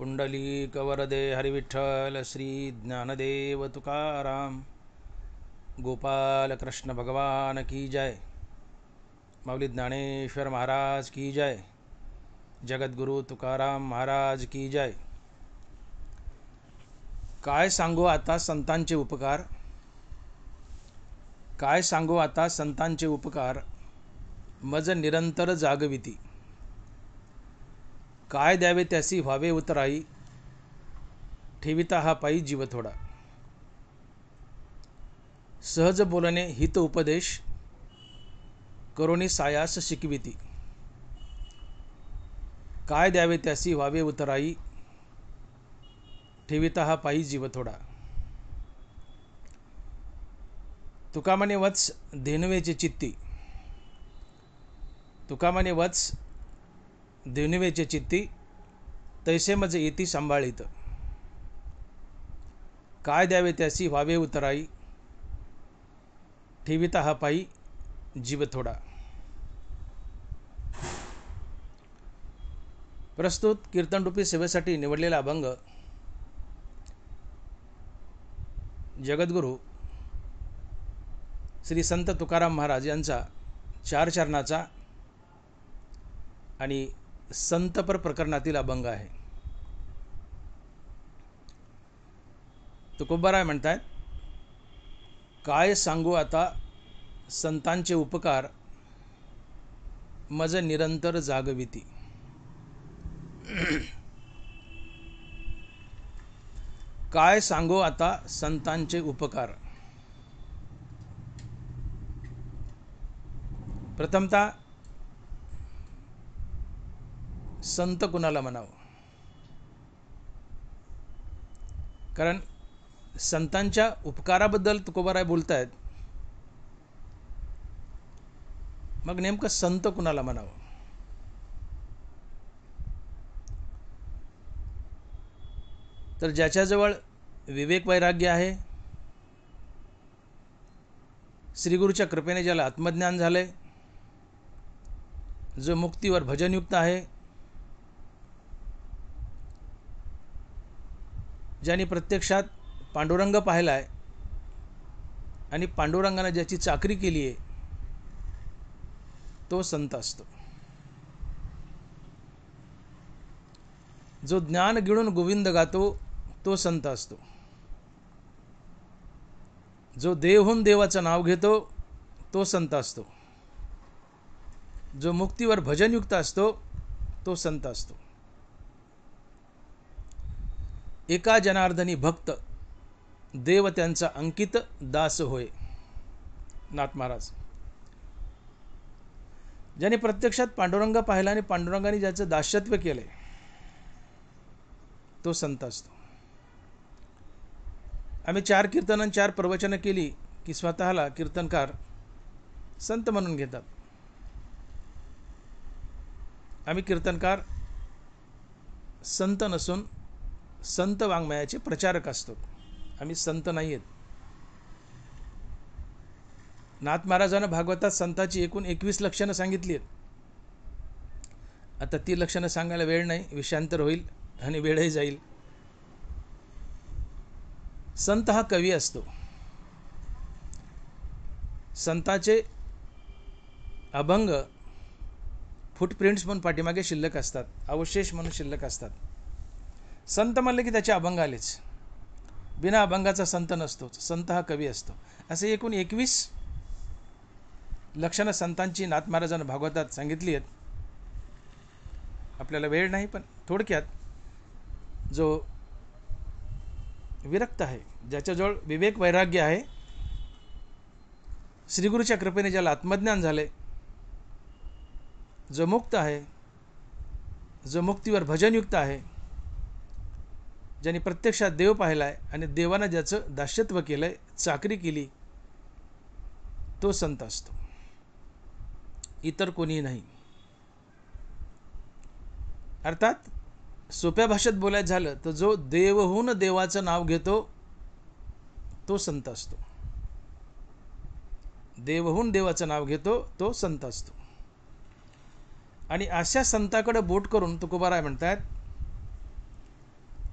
पुंडलिक वरदे हरिविठ्ठल श्री ज्ञानदेव तुकाराम गोपाल कृष्ण भगवान की जय। माऊली ज्ञानेश्वर महाराज की जय। जगद्गुरु तुकाराम महाराज की जय। काय सांगू आता संतांचे उपकार, काय सांगू आता संतांचे उपकार, मज निरंतर जागविती। काय द्यावे त्यासी व्हावे उतराई, ठेविता हा पायी जीव थोडा। सहज बोलणे हित उपदेश, करोनी सायास शिकविती। काय द्यावे त्यासी व्हावे उतराई, ठेविता हा पायी जीव थोडा। तुका म्हणे वत्स धेनुवेचे चित्ती, तुका म्हणे वत्स धेनुवेचे चित्ती, तैसे मज येती सांभाळीत। काय द्यावे त्यासी व्हावे उतराई, ठेविता हा पायी जीव थोडा। प्रस्तुत कीर्तनरूपी सेवेसाठी निवडलेला अभंग जगद्गुरु श्री संत तुकाराम महाराज यांचा चार चरणाचा आणि संतपर प्रकरणातील अभंग आहे। तुकोबाराय म्हणतात, काय सांगू आता संतांचे उपकार, मज निरंतर जागविती। काय सांगू आता संतांचे उपकार। प्रथमतः संत कुणाला म्हणावं, कारण संतांच्या उपकाराबद्दल तुकोबाराय बोलतायत, मग नेमकं संत कुणाला म्हणावं। तर ज्याच्याजवळ विवेक वैराग्य आहे, श्रीगुरूच्या कृपेने ज्याला आत्मज्ञान झाले, जो मुक्तीवर भजनयुक्त आहे, ज्यांनी प्रत्यक्षात पांडुरंग पाहिलाय आणि पांडुरंगाने ज्याची चाकरी केली आहे, तो संत असतो। जो ज्ञान गिळून गोविंद गातो, तो संत असतो। जो देवहून देवाचं नाव घेतो, तो संत असतो। जो मुक्तीवर भजनयुक्त असतो, तो संत असतो। एका जनार्दनी भक्त, देव त्यांचा अंकित दास होय। नाथ महाराज ज्याने प्रत्यक्षात पांडुरंग पाहिला आणि पांडुरंगाने ज्याचं दास्यत्व केले, तो संत असतो। आम्ही 4 कीर्तन 4 प्रवचनं केली की स्वतःला कीर्तनकार संत म्हणून घेतात। आम्ही कीर्तनकार संत नसून संत वाङ्मयाचे प्रचारक असतो, आम्ही संत नाही आहेत। नाथ महाराजांना भागवतात संताची एकूण 21 लक्षणं सांगितली आहेत। आता ती लक्षणं सांगायला वेळ नाही, विषयांतर होईल आणि वेळही जाईल। संत हा कवी असतो। संताचे अभंग फुटप्रिंट्स म्हणून पाठीमागे शिल्लक असतात, अवशेष म्हणून शिल्लक असतात। संत म्हणले की त्याचे अभंग आलेच, बिना अभंगाचा संत नसतो, संत हा कवी असतो। असे एकूण 21 लक्षणं संतांची नाथ महाराजांना भागवतात सांगितली आहेत। आपल्याला वेळ नाही, पण थोडक्यात जो विरक्त आहे, ज्याच्याजवळ विवेक वैराग्य आहे, श्रीगुरूच्या कृपेने ज्याला आत्मज्ञान झाले, जो मुक्त आहे, जो मुक्तीवर भजनयुक्त आहे, ज्यांनी प्रत्यक्षात देव पाहिलाय आणि देवानं ज्याचं दास्यत्व केलंय, चाकरी केली, तो संत असतो, इतर कोणीही नाही। अर्थात सोप्या भाषेत बोलायचं झालं तर जो देवहून देवाचं नाव घेतो, तो संत असतो। देवहून देवाचं नाव घेतो, तो संत असतो। आणि अशा संताकडे बोट करून तुकोबाराय म्हणतात,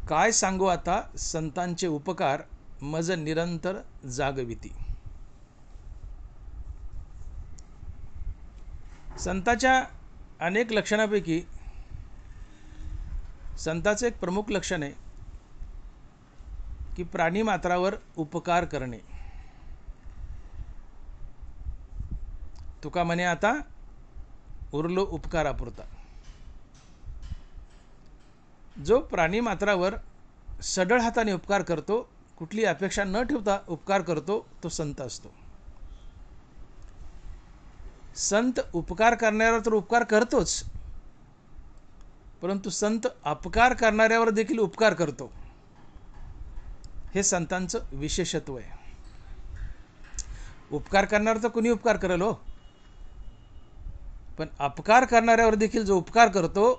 काय सांगू आता संतांचे उपकार मज निरंतर जागविती. संताच्या अनेक लक्षणापैकी संताचे एक प्रमुख लक्षण आहे की प्राणीमात्रावर उपकार करणे. तुका म्हणे आता उरलो उपकारापुरता. जो प्राणीमात्रावर सढळ हाताने उपकार करतो, कुठली अपेक्षा न ठेवता उपकार करतो, तो संत असतो. संत उपकार करणाऱ्यावर तर उपकार करतोच, परंतु संत अपकार करणाऱ्यावर देखील उपकार करतो. हे संतांचं विशेषत्व आहे. उपकार करणारा तर कुणी उपकार करेल हो, पण अपकार करणाऱ्यावर देखील जो उपकार करतो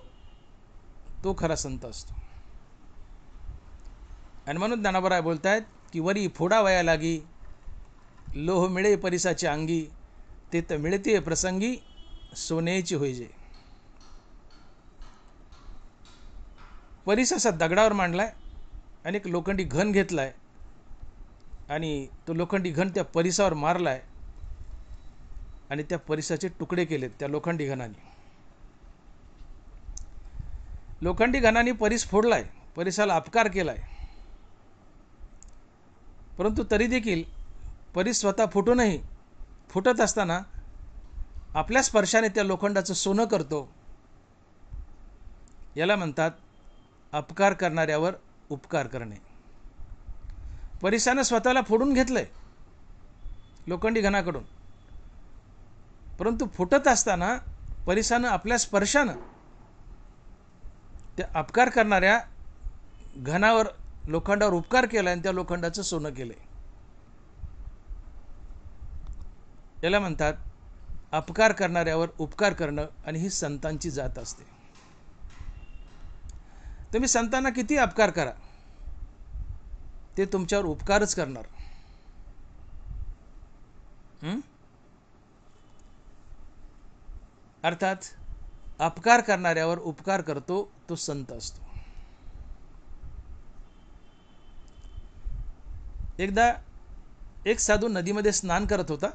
तो खरा संत असतो. आणि म्हणून ज्ञानोबा बोलतायत की वरी फोडावया लागी, लोह मिळे परिसाचे अंगी, ते तर मिळते प्रसंगी सोन्याची होईजे. परिस असा दगडावर मांडलाय आणि एक लोखंडी घन घेतलाय आणि तो लोखंडी घन त्या परिसावर मारलाय आणि त्या परिसाचे तुकडे केलेत त्या लोखंडी घनाने. लोखंडी घनाने परिस फोडलाय, परिसाला अपकार केलाय, परंतु तरी देखील परिस स्वतः फुटत असताना आपल्या स्पर्शाने त्या लोखंडाचं सोनं करतो. याला म्हणतात अपकार करणाऱ्यावर उपकार करणे. परिसानं स्वतःला फोडून घेतलंय लोखंडी घनाकडून, परंतु फुटत असताना परिसानं आपल्या स्पर्शानं त्या अपकार करणाऱ्या घनावर लोखंडावर उपकार केला आणि त्या लोखंडाचं सोनं केलंय. याला म्हणतात अपकार करणाऱ्यावर उपकार करणं, आणि ही संतांची जात असते. तुम्ही संतांना किती अपकार करा, ते तुमच्यावर उपकारच करणार. अर्थात अपकार करणाऱ्यावर उपकार करतो तो संत असतो. एकदा एक साधू नदीमध्ये स्नान करत होता.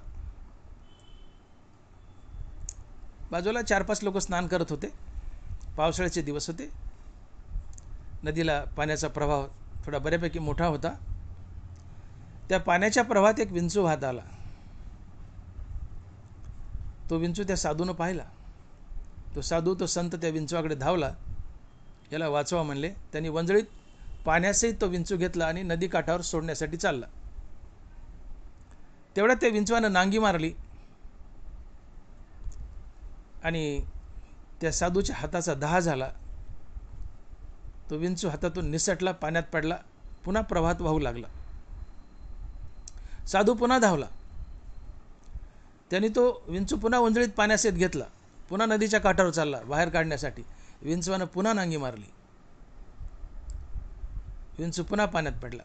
बाजूला 4-5 लोक स्नान करत होते. पावसाळ्याचे दिवस होते. नदीला पाण्याचा प्रवाह थोडा बऱ्यापैकी मोठा होता. त्या पाण्याच्या प्रवाहात एक विंचू वाहत आला. तो विंचू त्या साधूनं पाहिला. तो साधू, तो संत त्या विंचूकडे धावला. याला वाचवा म्हणले. त्यांनी वंजळीत पाण्यासहित तो विंचू घेतला आणि नदी काठावर सोडण्यासाठी चालला. तेवढ्यात त्या विंचवानं नांगी मारली आणि त्या साधूच्या हाताचा दाह झाला. तो विंचू हातातून निसटला, पाण्यात पडला, पुन्हा प्रवाहात वाहू लागला. साधू पुन्हा धावला. त्यांनी तो विंचू पुन्हा वंजळीत पाण्यासहित घेतला, पुन्हा नदीच्या काठावर चालला बाहेर काढण्यासाठी. विंचवानं पुन्हा नांगी मारली. विंचू पुन्हा पाण्यात पडला.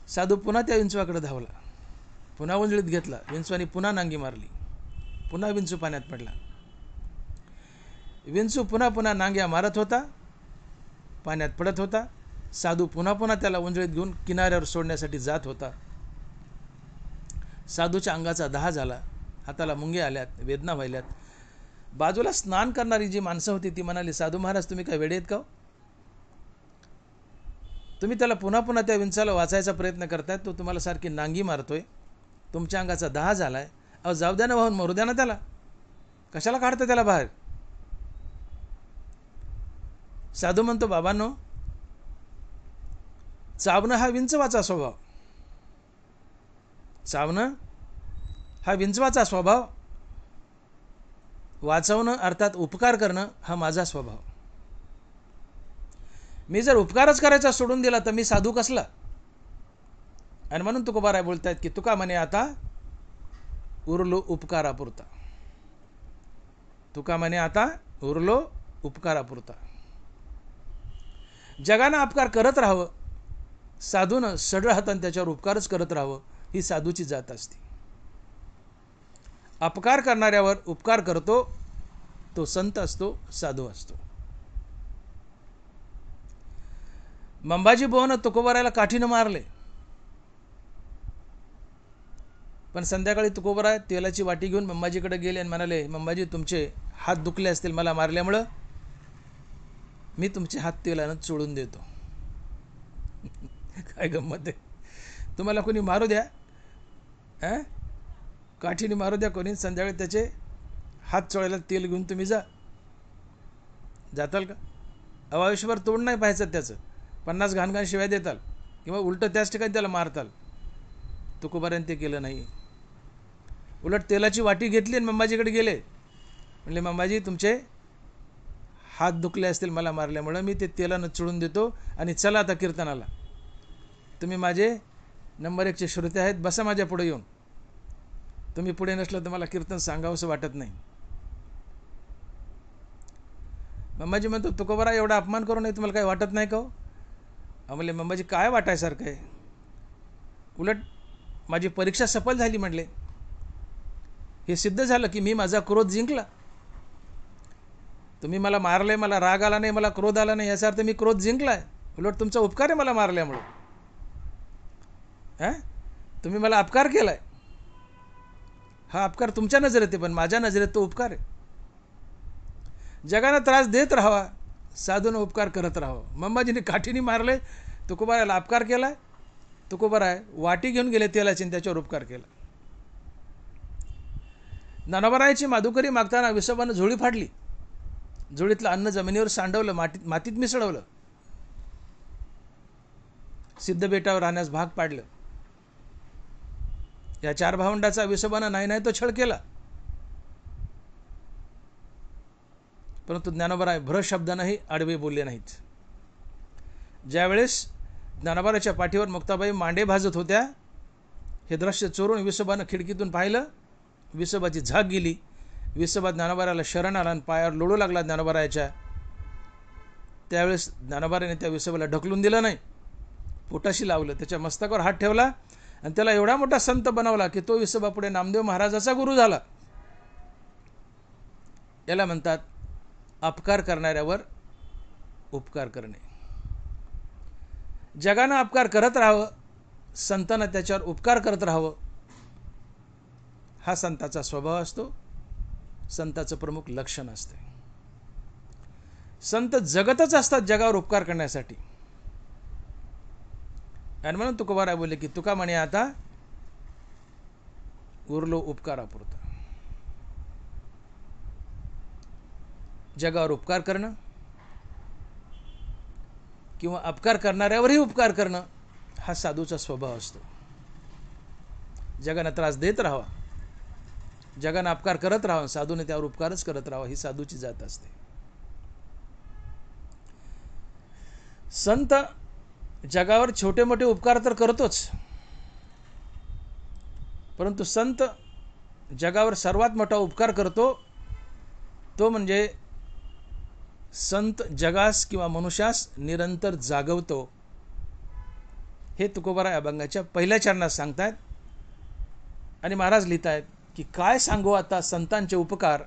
साधू पुन्हा त्या विंचवाकडे धावला, पुन्हा वंजळीत घेतला. विंचवाने पुन्हा नांगी मारली. पुन्हा विंचू पाण्यात पडला. विंचू पुन्हा नांग्या मारत होता, पाण्यात पडत होता. साधू पुन्हा त्याला वंजळीत घेऊन किनाऱ्यावर सोडण्यासाठी जात होता. साधूच्या अंगाचा दाह झाला, हाताला मुंगे आल्यात, वेदना व्हायल्यात. बाजूला स्नान करणारी जी माणसं होती ती म्हणाली, साधू महाराज तुम्ही काय वेडे आहेत का? तुम्ही त्याला पुन्हा त्या विंचाला वाचायचा प्रयत्न करताय, तो तुम्हाला सारखी नांगी मारतोय, तुमच्या अंगाचा दाह झालाय. अहो जाऊ द्या ना, वाहून मरू द्या ना त्याला, कशाला काढतं त्याला बाहेर? साधू म्हणतो, बाबांनो, चावणं हा विंचवाचा स्वभाव, चावणं हा विंचवाचा स्वभाव, वाचवणं अर्थात उपकार करणं हा माझा स्वभाव. मी जर उपकारच करायचा सोडून दिला तर मी साधू कसला? आणि म्हणून तुकोबाराय बोलतायत की तुका म्हणे आता उरलो उपकारापुरता. तुका म्हणे आता उरलो उपकारापुरता. जगानं अपकार करत राहावं, साधूनं सढळ हाताने त्याच्यावर उपकारच करत राहावं, ही साधूची जात असते. अपकार करणाऱ्यावर उपकार करतो तो संत असतो, साधू असतो. मंबाजी बुवानं तुकोबारायला काठीनं मारले, पण संध्याकाळी तुकोबाराय तेलाची वाटी घेऊन मंबाजीकडे गेले आणि म्हणाले, मंबाजी तुमचे हात दुखले असतील मला मारल्यामुळं, मी तुमचे हात तेलानं चोळून देतो. काय गंमत आहे. तुम्हाला कोणी मारू द्या, काठीने मारू द्या कोणी, संध्याकाळी त्याचे हात चोळायला तेल घेऊन तुम्ही जाताल का? आयुष्यभर तोंड नाही पाहायचं त्याचं, 50 घाणघाण शिवाय देताल किंवा उलटं त्याच ठिकाणी त्याला मारताल. तुकोबारायने ते केलं नाही. उलट तेलाची वाटी घेतली आणि मंबाजीकडे गेले, म्हणले मंबाजी तुमचे हात दुखले असतील मला मारल्यामुळं, मी ते तेलानं चोळून देतो आणि चला आता कीर्तनाला. तुम्ही माझे नंबर 1चे श्रोते आहेत, बसा माझ्या पुढे येऊन. तुम्ही पुढे नसलं तर मला कीर्तन सांगावंसं वाटत नाही. मंबाजी म्हणतो, तुकोबाराय एवढा अपमान करू नये, तुम्हाला काही वाटत नाही का हो? म्हणले मंबाजी काय वाटायसारखं आहे, उलट माझी परीक्षा सफल झाली. म्हणले हे सिद्ध झालं की मी माझा क्रोध जिंकला. तुम्ही मला मारले, मला राग आला नाही, मला क्रोध आला नाही, याचा अर्थ मी क्रोध जिंकलाय. उलट तुमचा उपकार आहे मला मारल्यामुळं. तुम्ही मला अपकार केलाय, हा अपकार तुमच्या नजरेत आहे, पण माझ्या नजरेत तो उपकार आहे. जगाला त्रास देत राहावा, साधून उपकार करत राहावं. मंबाजीने काठीने मारले, तुकोबारायला अपकार केलाय. तुकोबाराय वाटी घेऊन गेले तेलाची आणि त्याच्यावर उपकार केला. ज्ञानोबारायाची माधुकरी मागताना विसोबानं झोळी फाडली, झोळीतलं अन्न जमिनीवर सांडवलं, मातीत मिसळवलं, सिद्धबेटावर राहण्यास भाग पाडलं. या 4 भावंडाचा विसोबानं नाही तो छळ केला, परंतु ज्ञानोबाराय भ्र शब्दानंही आडवे बोलले नाहीत. ज्यावेळेस ज्ञानोबाराच्या पाठीवर मुक्ताबाई मांडे भाजत होत्या, हे दृश्य चोरून विसोबानं खिडकीतून पाहिलं. विसोबाची झाक गेली. विसोबा ज्ञानोबारायला शरण आला आणि पायावर लोळू लागला ज्ञानोबारायाच्या. त्यावेळेस ज्ञानोबारायाने त्या विसोबाला ढकलून दिलं नाही, पोटाशी लावलं, त्याच्या मस्तकावर हात ठेवला आणि त्याला एवढा मोठा संत बनवला की तो विसोबा पुढे नामदेव महाराजाचा गुरु झाला. याला म्हणतात अपकार करणाऱ्यावर उपकार करणे. जगानं अपकार करत राहावं, संतांना त्याच्यावर उपकार करत राहावं, हा संताचा स्वभाव असतो, संताचं प्रमुख लक्षण असते. संत जगतच असतात जगावर उपकार करण्यासाठी. आणि म्हणून तुकोबाराय बोलले की तुका म्हणे आता उरलो उपकारापुरता. जगावर उपकार करणं किंवा अपकार करणाऱ्यावरही उपकार करणं हा साधूचा स्वभाव असतो. जगानं त्रास देत राहावा, जगानं अपकार करत राहावा, साधूने त्यावर उपकारच करत राहावा, ही साधूची जात असते. संत जगावर छोटे मोठे उपकार तर करतोच, परंतु संत जगावर सर्वात मोठा उपकार करतो तो म्हणजे संत जगास किंवा मनुष्यास निरंतर जागवतो. हे तुकोबाराय अभंगाच्या पहिल्या चरणात सांगतायत. आणि महाराज लिहितायत की काय सांगू आता संतांचे उपकार,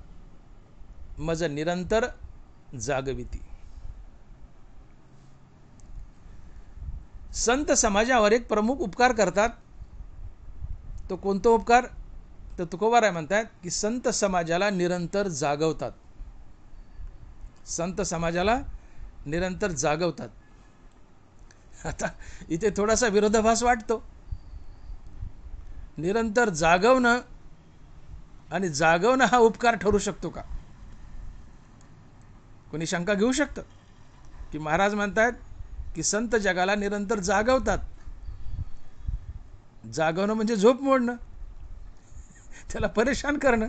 मज निरंतर जागविती. संत समाजावर एक प्रमुख उपकार करतात. तो कोणता उपकार? तर तुकोबाराय म्हणतात की संत समाजाला निरंतर जागवतात. संत समाजाला निरंतर जागवतात. आता इथे थोडासा विरोधाभास वाटतो. निरंतर जागवणं आणि जागवणं हा उपकार ठरू शकतो का? कोणी शंका घेऊ शकतं की महाराज म्हणतात की संत जगाला निरंतर जागवतात. जागवणं म्हणजे झोप मोडणं, त्याला परेशान करणं,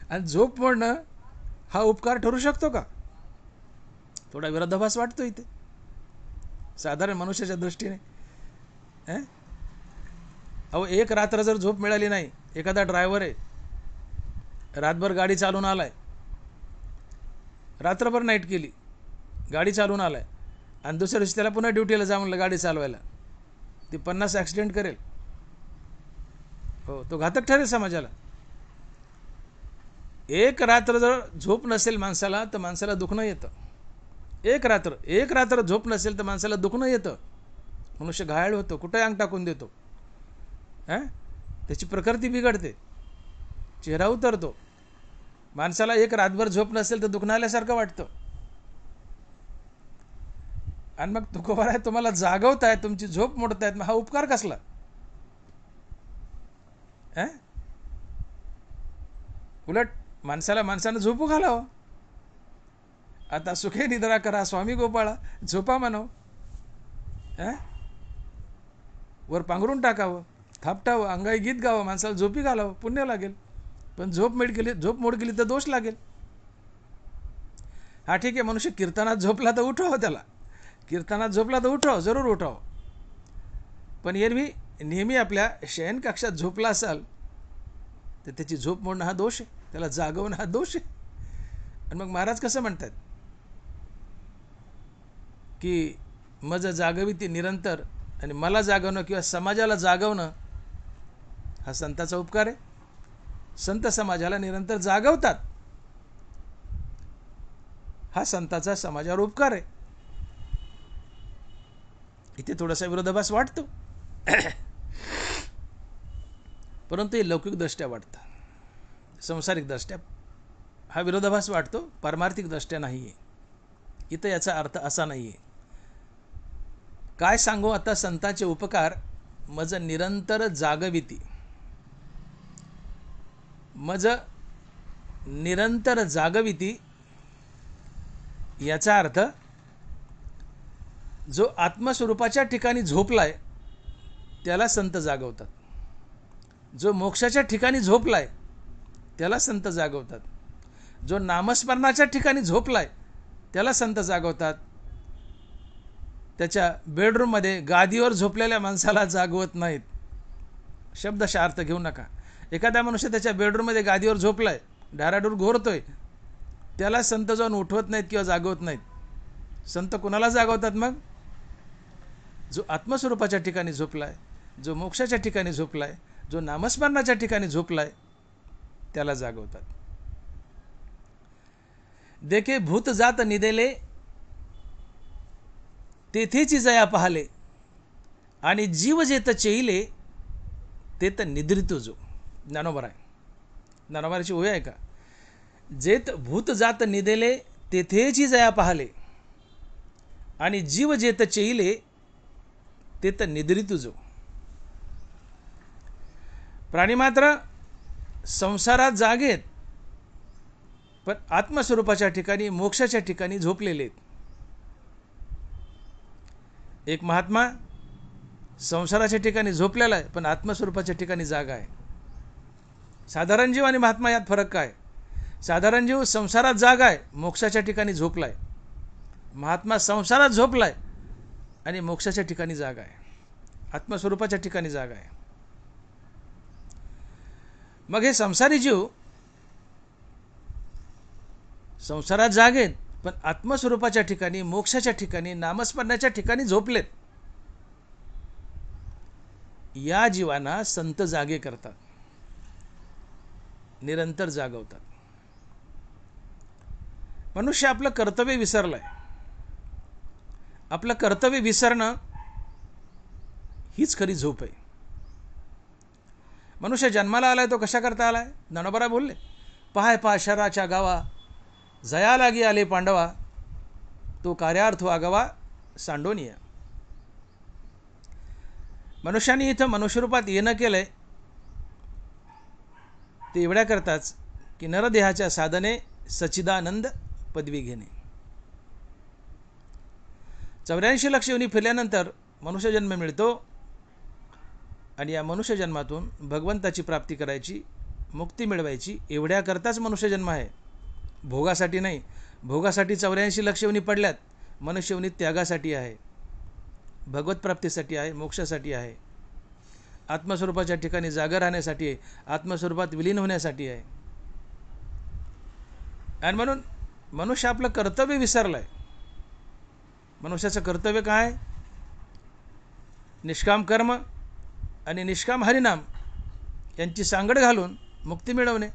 आणि झोप मोडणं हा उपकार ठरू शकतो का? थोडा विरोधाभास वाटतो इथे साधारण मनुष्याच्या दृष्टीने. अहो, एक रात्र जर झोप मिळाली नाही, एखादा ड्रायव्हर आहे, रातभर गाडी चालून आलाय, रात्रभर नाईट केली, गाडी चालून आलाय, आणि दुसऱ्या दिवशी त्याला पुन्हा ड्युटीला जा म्हणलं गाडी चालवायला, ती 50 ॲक्सिडेंट करेल. हो, तो घातक ठरेल समाजाला. एक रात्र जर झोप नसेल माणसाला तर माणसाला दुखणं येतं. एक रात्र झोप नसेल तर माणसाला दुखणं येतं, मनुष्य घायाळ होतो, कुठे अंग टाकून देतो, त्याची प्रकृती बिघडते, चेहरा उतरतो. माणसाला एक रातभर झोप नसेल तर दुखणं आल्यासारखं वाटतं. आणि मग तुकोबार आहे तुम्हाला जागवताय, तुमची झोप मोडतायत, मग हा उपकार कसला? उलट माणसानं झोपू घालावं. आता सुखे निद्रा करा स्वामी गोपाळा, झोपा म्हणाव, वर पांघरून टाकावं, थापटावं, अंगाई गीत गावं, माणसाला झोपी घालावं, पुण्य लागेल. पण झोप मोड केली तर दोष लागेल. हा ठीक आहे, मनुष्य कीर्तनात झोपला तर उठवावं, त्याला कीर्तनात झोपला तर उठवावं, जरूर उठावं. पण नेहमी आपल्या शयन कक्षात झोपला असाल तर त्याची झोप मोडणं हा दोष आहे, त्याला जागवणं हा दोष आहे. आणि मग महाराज कसं म्हणतात की मज जागवी ती निरंतर, आणि मला जागवणं किंवा समाजाला जागवणं हा संताचा उपकार आहे. संत समाजाला निरंतर जागवतात, हा संताचा समाजावर उपकार आहे. इथे थोडासा विरोधाभास वाटतो, परंतु हे लौकिक दृष्ट्या वाटतं, संसारिक दृष्ट्या हा विरोधाभास वाटतो, पारमार्थिक दृष्ट्या नाही आहे. इथं याचा अर्थ असा नाही आहे. काय सांगू आता संतांचे उपकार, मज निरंतर जागविती, मज निरंतर जागविती याचा अर्थ जो आत्मस्वरूपाच्या ठिकाणी झोपलाय त्याला संत जागवतात, जो मोक्षाच्या ठिकाणी झोपलाय त्याला संत जागवतात, जो नामस्मरणाच्या ठिकाणी झोपलाय त्याला संत जागवतात. त्याच्या बेडरूममध्ये गादीवर झोपलेल्या माणसाला जागवत नाहीत. शब्दशः अर्थ घेऊ नका. एखादा मनुष्य त्याच्या बेडरूममध्ये गादीवर झोपलाय, डाराडूर घोरतोय, त्याला संत जाऊन उठवत नाहीत किंवा जागवत नाहीत. संत कुणाला जागवतात मग? जो आत्मस्वरूपाच्या ठिकाणी झोपलाय, जो मोक्षाच्या ठिकाणी झोपलाय, जो नामस्मरणाच्या ठिकाणी झोपलाय त्याला जागवतात. देखे भूत जात निदेले तेथेची जया पाहले, आणि जीव जेत चेईले ते तर निद्रितो जो. ज्ञानोबा आहे, ज्ञानोबाची ओळ आहे का? जेत भूत जात निदेले तेथेची जया पाहले, आणि जीव जेत चेईले ते तर निद्रितो जो. प्राणी मात्र संसारात जागेत, पण आत्मस्वरूपाच्या ठिकाणी मोक्षाच्या ठिकाणी झोपलेले आहेत. एक महात्मा संसाराच्या ठिकाणी झोपलेला आहे, पण आत्मस्वरूपाच्या ठिकाणी जागा आहे. साधारण जीव आणि महात्मा यात फरक काय? साधारण जीव संसारात जागा आहे, मोक्षाच्या ठिकाणी झोपलाय. महात्मा संसारात झोपलाय आणि मोक्षाच्या ठिकाणी जागा आहे, आत्मस्वरूपाच्या ठिकाणी जागा आहे. मग हे संसारी जीव संसारात जागेत, पण आत्मस्वरूपाच्या ठिकाणी, मोक्षाच्या ठिकाणी, नामस्मरणाच्या ठिकाणी झोपलेत. या जीवांना संत जागे करतात, निरंतर जागवतात. मनुष्य आपलं कर्तव्य विसरलाय. आपलं कर्तव्य विसरणं हीच खरी झोप आहे. मनुष्य जन्माला आलाय तो कशा करता आलाय? ज्ञानोबा बोलले, पाहाय पहा शहराच्या गावा, जया लागी आले पांडवा, तो कार्यार्थ वागवा सांडोनिया. मनुष्याने इथं मनुष्यरूपात येणं केलंय ते एवढ्या करताच की नरदेहाच्या साधने सच्चिदानंद पदवी घेणे. 84 लक्ष योनी फिरल्यानंतर मनुष्यजन्म मिळतो, आणि या मनुष्यजन्मातून भगवंताची प्राप्ती करायची, मुक्ती मिळवायची, एवढ्या करताच मनुष्यजन्म आहे, भोगासाठी नाही. भोगासाठी 84 लक्ष योनी पडल्यात. मनुष्य योनी त्यागासाठी आहे, भगवत प्राप्तीसाठी आहे, मोक्षासाठी आहे, आत्मस्वरूपाच्या ठिकाणी जागा राहण्यासाठी आहे, आत्मस्वरूपात विलीन होण्यासाठी आहे. आणि म्हणून मनुष्य आपलं कर्तव्य विसरलाय. मनुष्याचं कर्तव्य काय? निष्काम कर्म आणि निष्काम हरिनाम यांची सांगड घालून मुक्ती मिळवणे.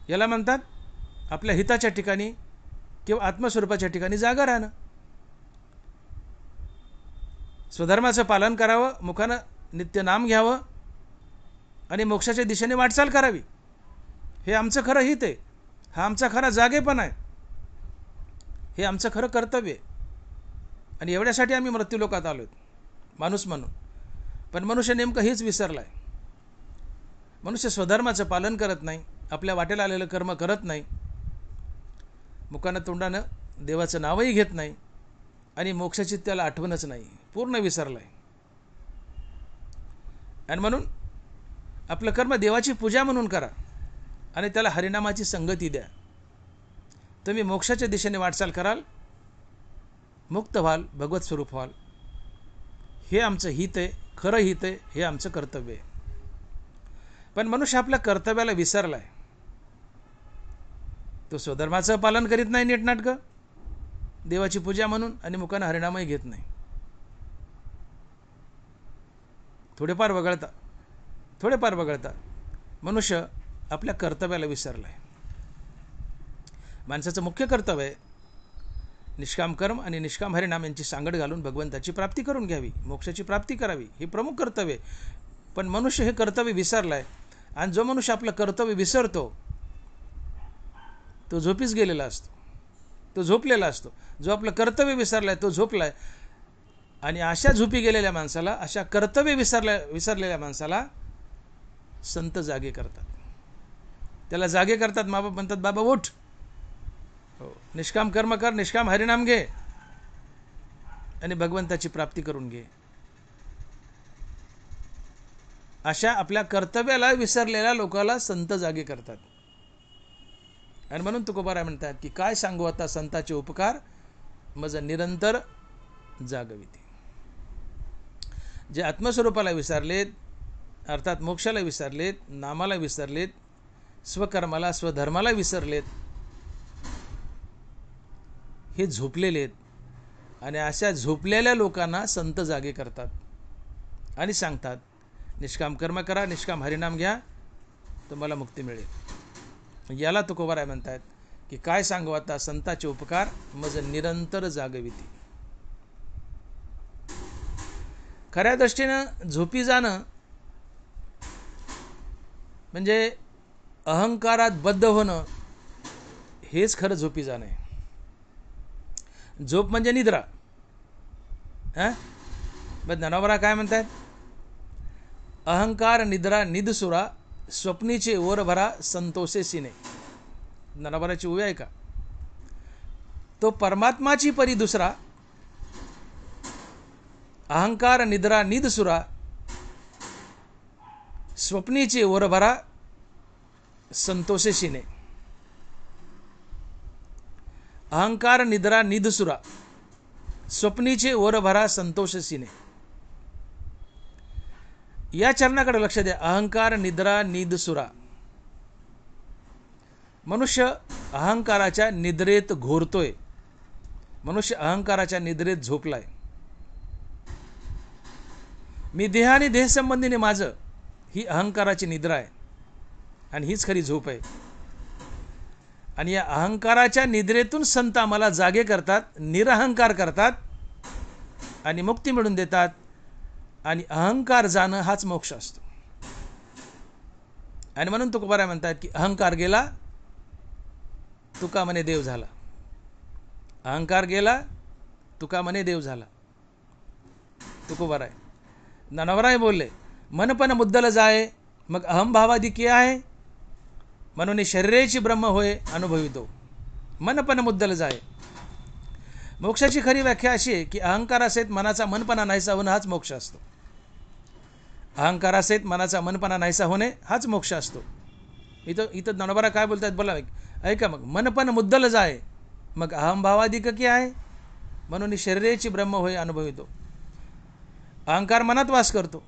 याला म्हणतात आपल्या हिताच्या ठिकाणी किंवा आत्मस्वरूपाच्या ठिकाणी जागा राहणं. स्वधर्माचं पालन करावं, मुखानं नित्य नाम घ्यावं आणि मोक्षाच्या दिशेने वाटचाल करावी. हे आमचं खरं हित आहे. हा आमचा खरा जागेपणा आहे. हे आमचं खरं कर्तव्य आहे. आणि एवढ्यासाठी आम्ही मृत्यूलोकात आलो आहेत माणूस म्हणून. पण मनुष्य नेमकं हेच विसरला आहे. मनुष्य स्वधर्माचं पालन करत नाही, आपल्या वाटेला आलेलं कर्म करत नाही, मुखानं तोंडानं देवाचं नावही घेत नाही आणि मोक्षाची त्याला आठवणच नाही, पूर्ण विसरला आहे. आणि म्हणून आपलं कर्म देवाची पूजा म्हणून करा आणि त्याला हरिनामाची संगती द्या. तुम्ही मोक्षाच्या दिशेने वाटचाल कराल, मुक्त व्हाल, भगवत स्वरूप व्हाल. हे आमचं हित आहे, खरं हित आहे, हे आमचं कर्तव्य आहे. पण मनुष्य आपल्या कर्तव्याला विसरला आहे. तो स्वधर्माचं पालन करीत नाही नीटनाटकं, देवाची पूजा म्हणून, आणि मुखानं हरिनामही घेत नाही. थोडेफार वगळता मनुष्य आपल्या कर्तव्याला विसरला आहे. माणसाचं मुख्य कर्तव्य आहे निष्काम कर्म आणि निष्काम हरिनाम यांची सांगड घालून भगवंताची प्राप्ती करून घ्यावी, मोक्षाची प्राप्ती करावी. हे प्रमुख कर्तव्य आहे. पण मनुष्य हे कर्तव्य विसरला आहे. आणि जो मनुष्य आपलं कर्तव्य विसरतो तो झोपीच गेलेला असतो, तो झोपलेला असतो. जो आपलं कर्तव्य विसरला आहे तो झोपला आहे. आणि अशा झोपी गेलेल्या माणसाला, अशा कर्तव्य विसरलेल्या माणसाला संत जागे करतात. त्याला जागे करतात. माबाप म्हणतात, बाबा उठ, हो, निष्काम कर्म कर, निष्काम हरिनाम घे आणि भगवंताची प्राप्ती करून घे. अशा आपल्या कर्तव्याला विसरलेल्या लोकाला संत जागे करतात. आणि म्हणून तुकोबाराय म्हणतात की काय सांगू आता संताचे उपकार, मज निरंतर जागविते. जे आत्मस्वरूपाला विसरलेत, अर्थात मोक्षाला विसरलेत, नामाला विसरलेत, स्वकर्माला स्वधर्माला विसरलेत, हे झोपलेले आहेत. आणि अशा झोपलेल्या लोकांना संत जागे करतात आणि सांगतात, निष्काम कर्म करा, निष्काम हरिनाम घ्या, तुम्हाला मुक्ती मिळेल. याला तुकोबाराय म्हणतात की काय सांगू आता संताचे उपकार, मज निरंतर जागविती. खऱ्या दृष्टीनं झोपी जाणं म्हणजे अहंकारात बद्ध होणं, हेच खरं झोपी जाणं आहे. झोप म्हणजे निद्रा. बस ज्ञानोबा काय म्हणतात, अहंकार निद्रा निदसुरा, स्वप्नीचे ओर भरा संतोषे सिने. ज्ञानोबाची उभी आहे का, तो परमात्माची परी दुसरा, अहंकार निद्रा निदसुरा, स्वप्नीचे ओर भरा संतोषे सिने. अहंकार निद्रा निदसुरा, स्वप्नीचे ओर भरा संतोष सिने. या चरणाकडे लक्ष द्या. अहंकार निद्रा निदसुरा. मनुष्य अहंकाराच्या निद्रेत घोरतोय, मनुष्य अहंकाराच्या निद्रेत झोपलाय. मी देह आणि देह संबंधीने माझं, ही अहंकाराची निद्रा आहे आणि हीच खरी झोप आहे. आणि या अहंकाराच्या निद्रेतून संत आम्हाला जागे करतात, निरअहंकार करतात आणि मुक्ती मिळवून देतात. आणि अहंकार जाणं हाच मोक्ष असतो. आणि म्हणून तुकोबाराय म्हणतात की अहंकार गेला तुका म्हणे देव झाला. अहंकार गेला तुका म्हणे देव झाला. तुकोबाराय. ज्ञानोबराय बोलले, मनपण मुद्दल जाय, मग अहंभावादी की आहे, म्हणून शरीरेची ब्रह्म होय अनुभवितो. मनपण मुद्दल जाय. मोक्षाची खरी व्याख्या अशी आहे की अहंकारासहित मनाचा मनपणा नाहीसा होणं हाच मोक्ष असतो. अहंकारासहित मनाचा मनपणा नाहीसा होणे हाच मोक्ष असतो. इथं ज्ञानोबा काय बोलतात बोला ऐका. मग मनपण मुद्दल जाय, मग अहंभावाधिक की आहे, म्हणून शरीरेची ब्रह्म होय अनुभवितो. अहंकार मनात वास करतो.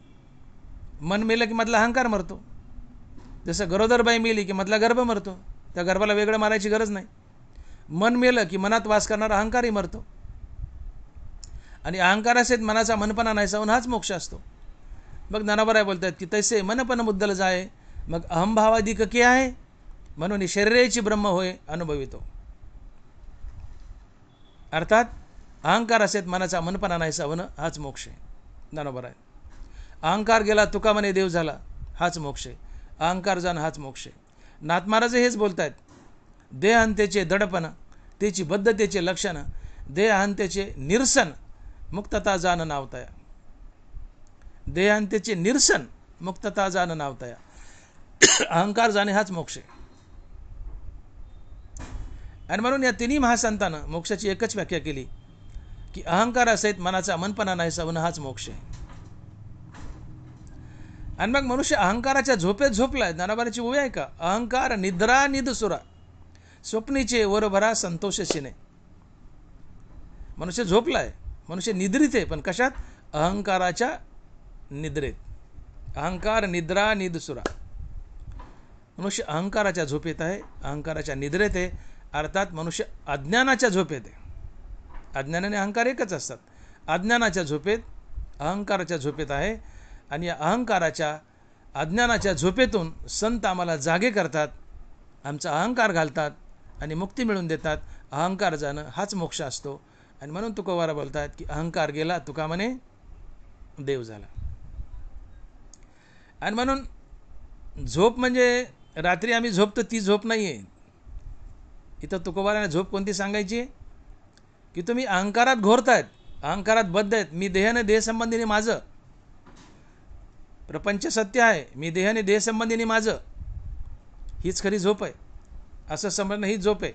मन मेलं की मधला अहंकार मरतो. जसं गरोदरबाई मेली की मधला गर्भ मरतो, त्या गर्भाला वेगळं मारायची गरज नाही. मन मेलं की मनात वास करणारा अहंकारही मरतो. आणि अहंकारासहित मनाचा मनपणा नाहीसा होऊन हाच मोक्ष असतो. मग ज्ञानोबराय बोलतात की तैसे मनपण मुद्दल जाय, मग अहंभावाधिक की आहे, म्हणून शरीरेची ब्रह्म होय अनुभवितो. अर्थात अहंकार असेत मनाचा मनपणा नाहीसा होणं हाच मोक्ष आहे. बरोबर आहे. अहंकार गेला तुका म्हणे देव झाला हाच मोक्ष आहे. अहंकार जाणं हाच मोक्ष आहे. नाथ महाराज हेच बोलतायत. देहांतेचे दडपण त्याची बद्धतेचे लक्षण देहांतेचे निरसन मुक्तता जाण नावतया. देहांतेचे निरसन मुक्तता जाण नावतया. अहंकार जाणे हाच मोक्ष आहे. आणि म्हणून या तिन्ही महासंतानं मोक्षाची एकच व्याख्या केली की अहंकार असेत मनाचा मनपणा नाहीसा होणं हाच मोक्ष आहे. आणि मग मनुष्य अहंकाराच्या झोपेत झोपलाय. ज्ञानोबाची ओवी आहे का? अहंकार निद्रा निदसुरा स्वप्नीचे वरभरा संतोषशीने. मनुष्य झोपलाय, मनुष्य निद्रित आहे, पण कशात? अहंकाराच्या निद्रेत. अहंकार निद्रा निदसुरा. मनुष्य अहंकाराच्या झोपेत आहे, अहंकाराच्या निद्रेत आहे. अर्थात मनुष्य अज्ञानाच्या झोपेत आहे. अज्ञानाने अहंकार एकच असतात. अज्ञानाच्या झोपेत अहंकाराच्या झोपेत आहे. आणि या अहंकाराच्या अज्ञानाच्या झोपेतून संत आम्हाला जागे करतात, आमचा अहंकार घालतात आणि मुक्ती मिळवून देतात. अहंकार जाणं हाच मोक्ष असतो. आणि म्हणून तुकोबारा बोलतात की अहंकार गेला तुका म्हणे देव झाला. आणि म्हणून झोप म्हणजे रात्री आम्ही झोपतो ती झोप नाही आहे. इथं तुकोबाराने झोप कोणती सांगायची आहे की तुम्ही अहंकारात घोरतायत, अहंकारात बद्ध आहेत. मी देहाने देहसंबंधीने माझं, प्रपंच सत्य आहे, मी देहाने देहसंबंधीने माझं, हीच खरी झोप आहे असं समजणं हीच झोप आहे.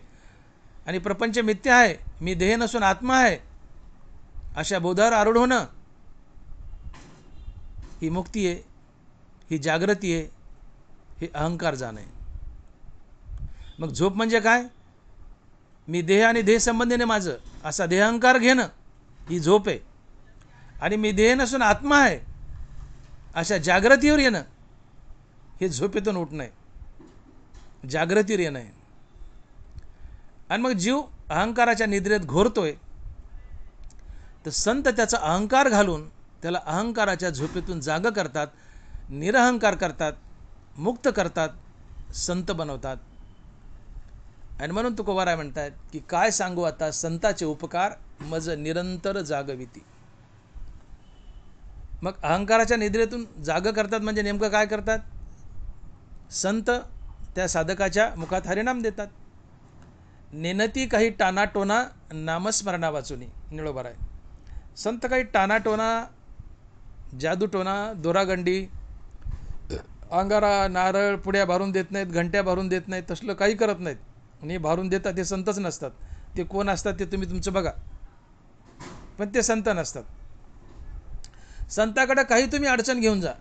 आणि प्रपंच मिथ्या आहे, मी देह नसून आत्मा आहे अशा बोधावर आरूढ होणं ही मुक्ती आहे, ही जागृती आहे, हे अहंकार जाणं आहे. मग झोप म्हणजे काय? मी देह आणि देहसंबंधीने माझं असा देहअहंकार घेणं ही झोप आहे. आणि मी देह नसून आत्मा आहे अशा जागृतीवर येणं हे झोपेतून उठणं आहे, जागृतीवर येणं आहे. आणि मग जीव अहंकाराच्या निद्रेत घोरतोय तर संत त्याचा अहंकार घालून त्याला अहंकाराच्या झोपेतून जागं करतात, निरअहंकार करतात, मुक्त करतात, संत बनवतात. आणि म्हणून तुकोबाराय म्हणतात की काय सांगू आता संताचे उपकार मज निरंतर जागविती. मग अहंकाराच्या निद्रेतून जागं करतात म्हणजे नेमकं काय करतात? संत त्या साधकाच्या मुखात हरिनाम देतात. नेनती काही टानाटोना नामस्मरणा वाचुनी. निळोबाराय संत काही टानाटोना, जादूटोना, दोरागंडी, अंगारा, नारळ, पुड्या भारून देत नाहीत, घंट्या भारून देत नाहीत, तसलं काही करत नाहीत. आणि भारून देतात ते संतच नसतात. ते कोण असतात ते तुम्ही तुमचं बघा, पण ते संत नसतात. संताकडे काही तुम्ही अडचण घेऊन जा,